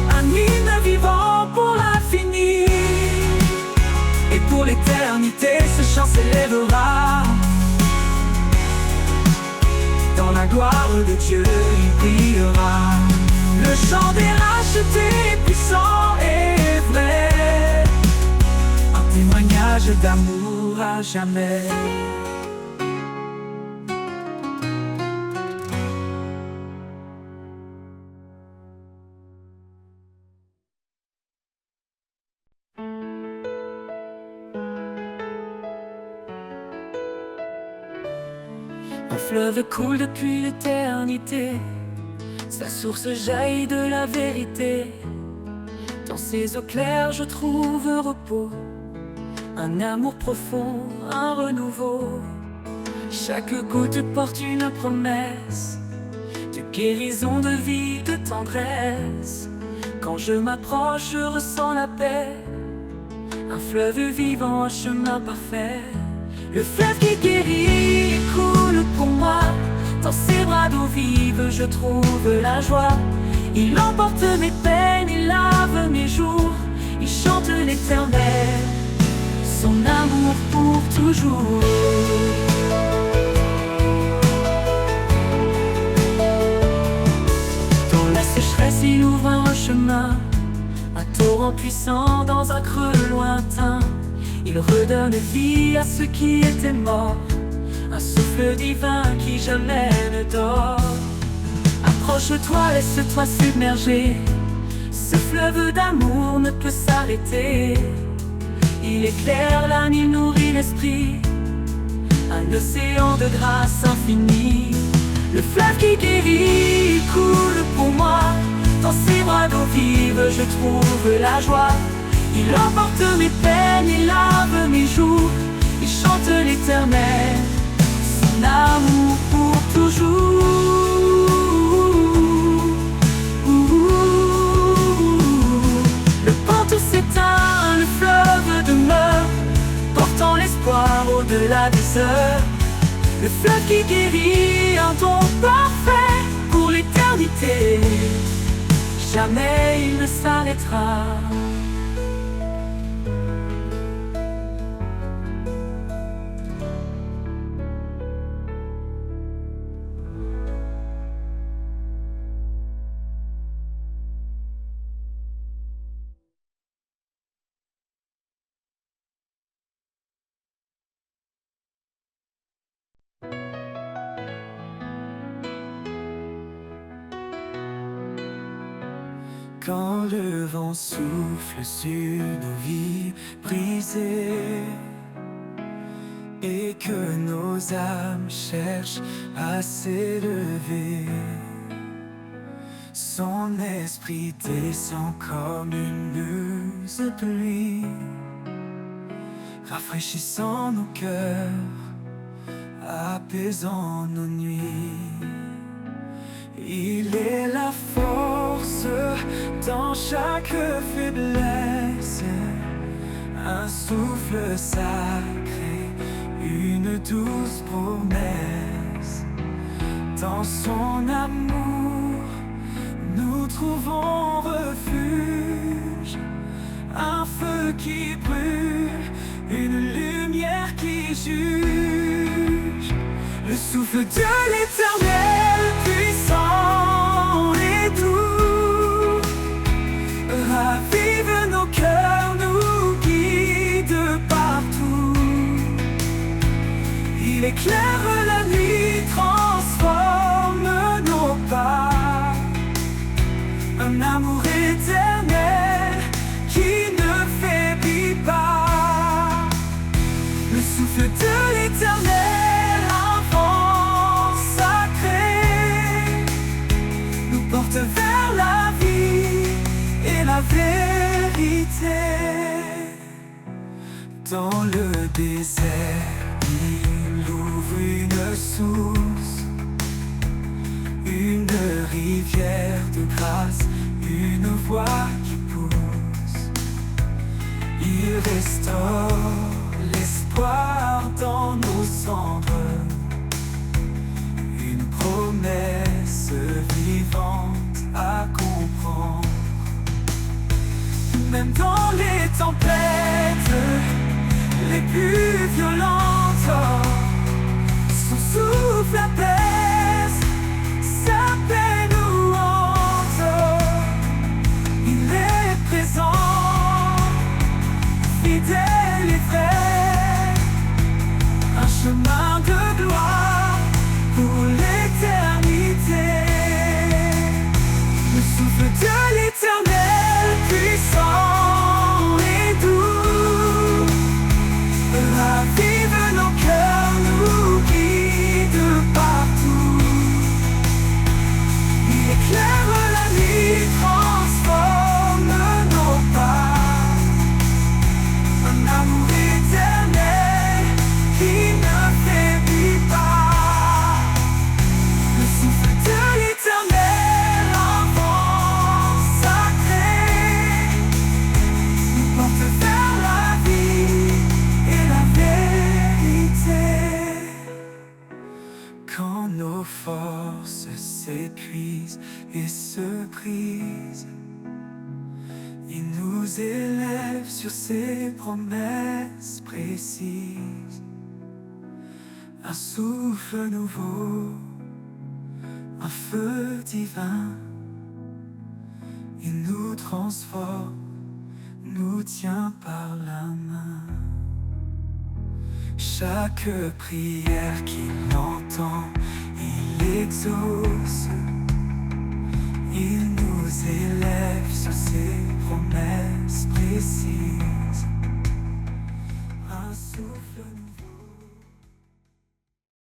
un hymne vivant pour l'infini. Et pour l'éternité, ce chant s'élèvera. Dans la gloire de Dieu, il brillera. Le chant des rachetés, puissant et vrai, un témoignage d'amour à jamais. Un fleuve coule depuis l'éternité, sa source jaillit de la vérité. Dans ses eaux claires je trouve un repos, un amour profond, un renouveau. Chaque goutte porte une promesse de guérison, de vie, de tendresse. Quand je m'approche, je ressens la paix, un fleuve vivant, un chemin parfait. Le fleuve qui guérit coule pour moi. Dans ses bras d'eau vive, je trouve la joie. Il emporte mes peines, il lave mes jours. Il chante l'éternel, son amour pour toujours. Dans la sécheresse, il ouvre un chemin, un torrent puissant dans un creux lointain. Il redonne vie à ceux qui étaient morts, un souffle divin qui jamais ne dort. Approche-toi, laisse-toi submerger, ce fleuve d'amour ne peut s'arrêter. Il éclaire l'âme, il nourrit l'esprit, un océan de grâce infinie. Le fleuve qui guérit coule pour moi. Dans ses bras d'eau vive, je trouve la joie. Il emporte mes peines, il lave mes jours. Il chante l'éternel, son amour pour toujours. Le pantouf s'éteint, le fleuve demeure, portant l'espoir au-delà des heures. Le fleuve qui guérit, un don parfait pour l'éternité. Jamais il ne s'arrêtera. Quand le vent souffle sur nos vies brisées et que nos âmes cherchent à s'élever, son esprit descend comme une muse de pluie, rafraîchissant nos cœurs, apaisant nos nuits. Il est la force dans chaque faiblesse, un souffle sacré, une douce promesse. Dans son amour, nous trouvons refuge, un feu qui brûle, une lumière qui juge. Le souffle de l'éternel, puissant et doux, ravive nos cœurs, nous guide partout. Il éclaire la nuit, transforme nos pas, un amour éternel qui ne faiblit pas. Le souffle de l'éternel, un vent sacré, nous porte vers la vie et la vérité. Dans le désert, il ouvre une source, une rivière de grâce, une voix qui pousse. Il restaure l'espoir dans nos cendres, une promesse même dans les tempêtes les plus violentes. Son souffle apaise sa paix nous hante. Il est présent, fidèle et vrai, un chemin de gloire pour l'éternité. Le souffle de l'Éternel, puissant et doux, ravive nos cœurs, nous guide partout. Il éclaire la nuit, transforme nos pas. Un amour éternel qui ne faiblit pas. Le souffle de l'Éternel, un vent sacré, nous porte vers la vie et la vérité. Quand nos forces s'épuisent et se brisent, il nous élève sur ses promesses précises. Un souffle nouveau, un feu divin, il nous transforme, nous tient par la main. Chaque prière qu'il entend, il exauce. Il nous élève sur ses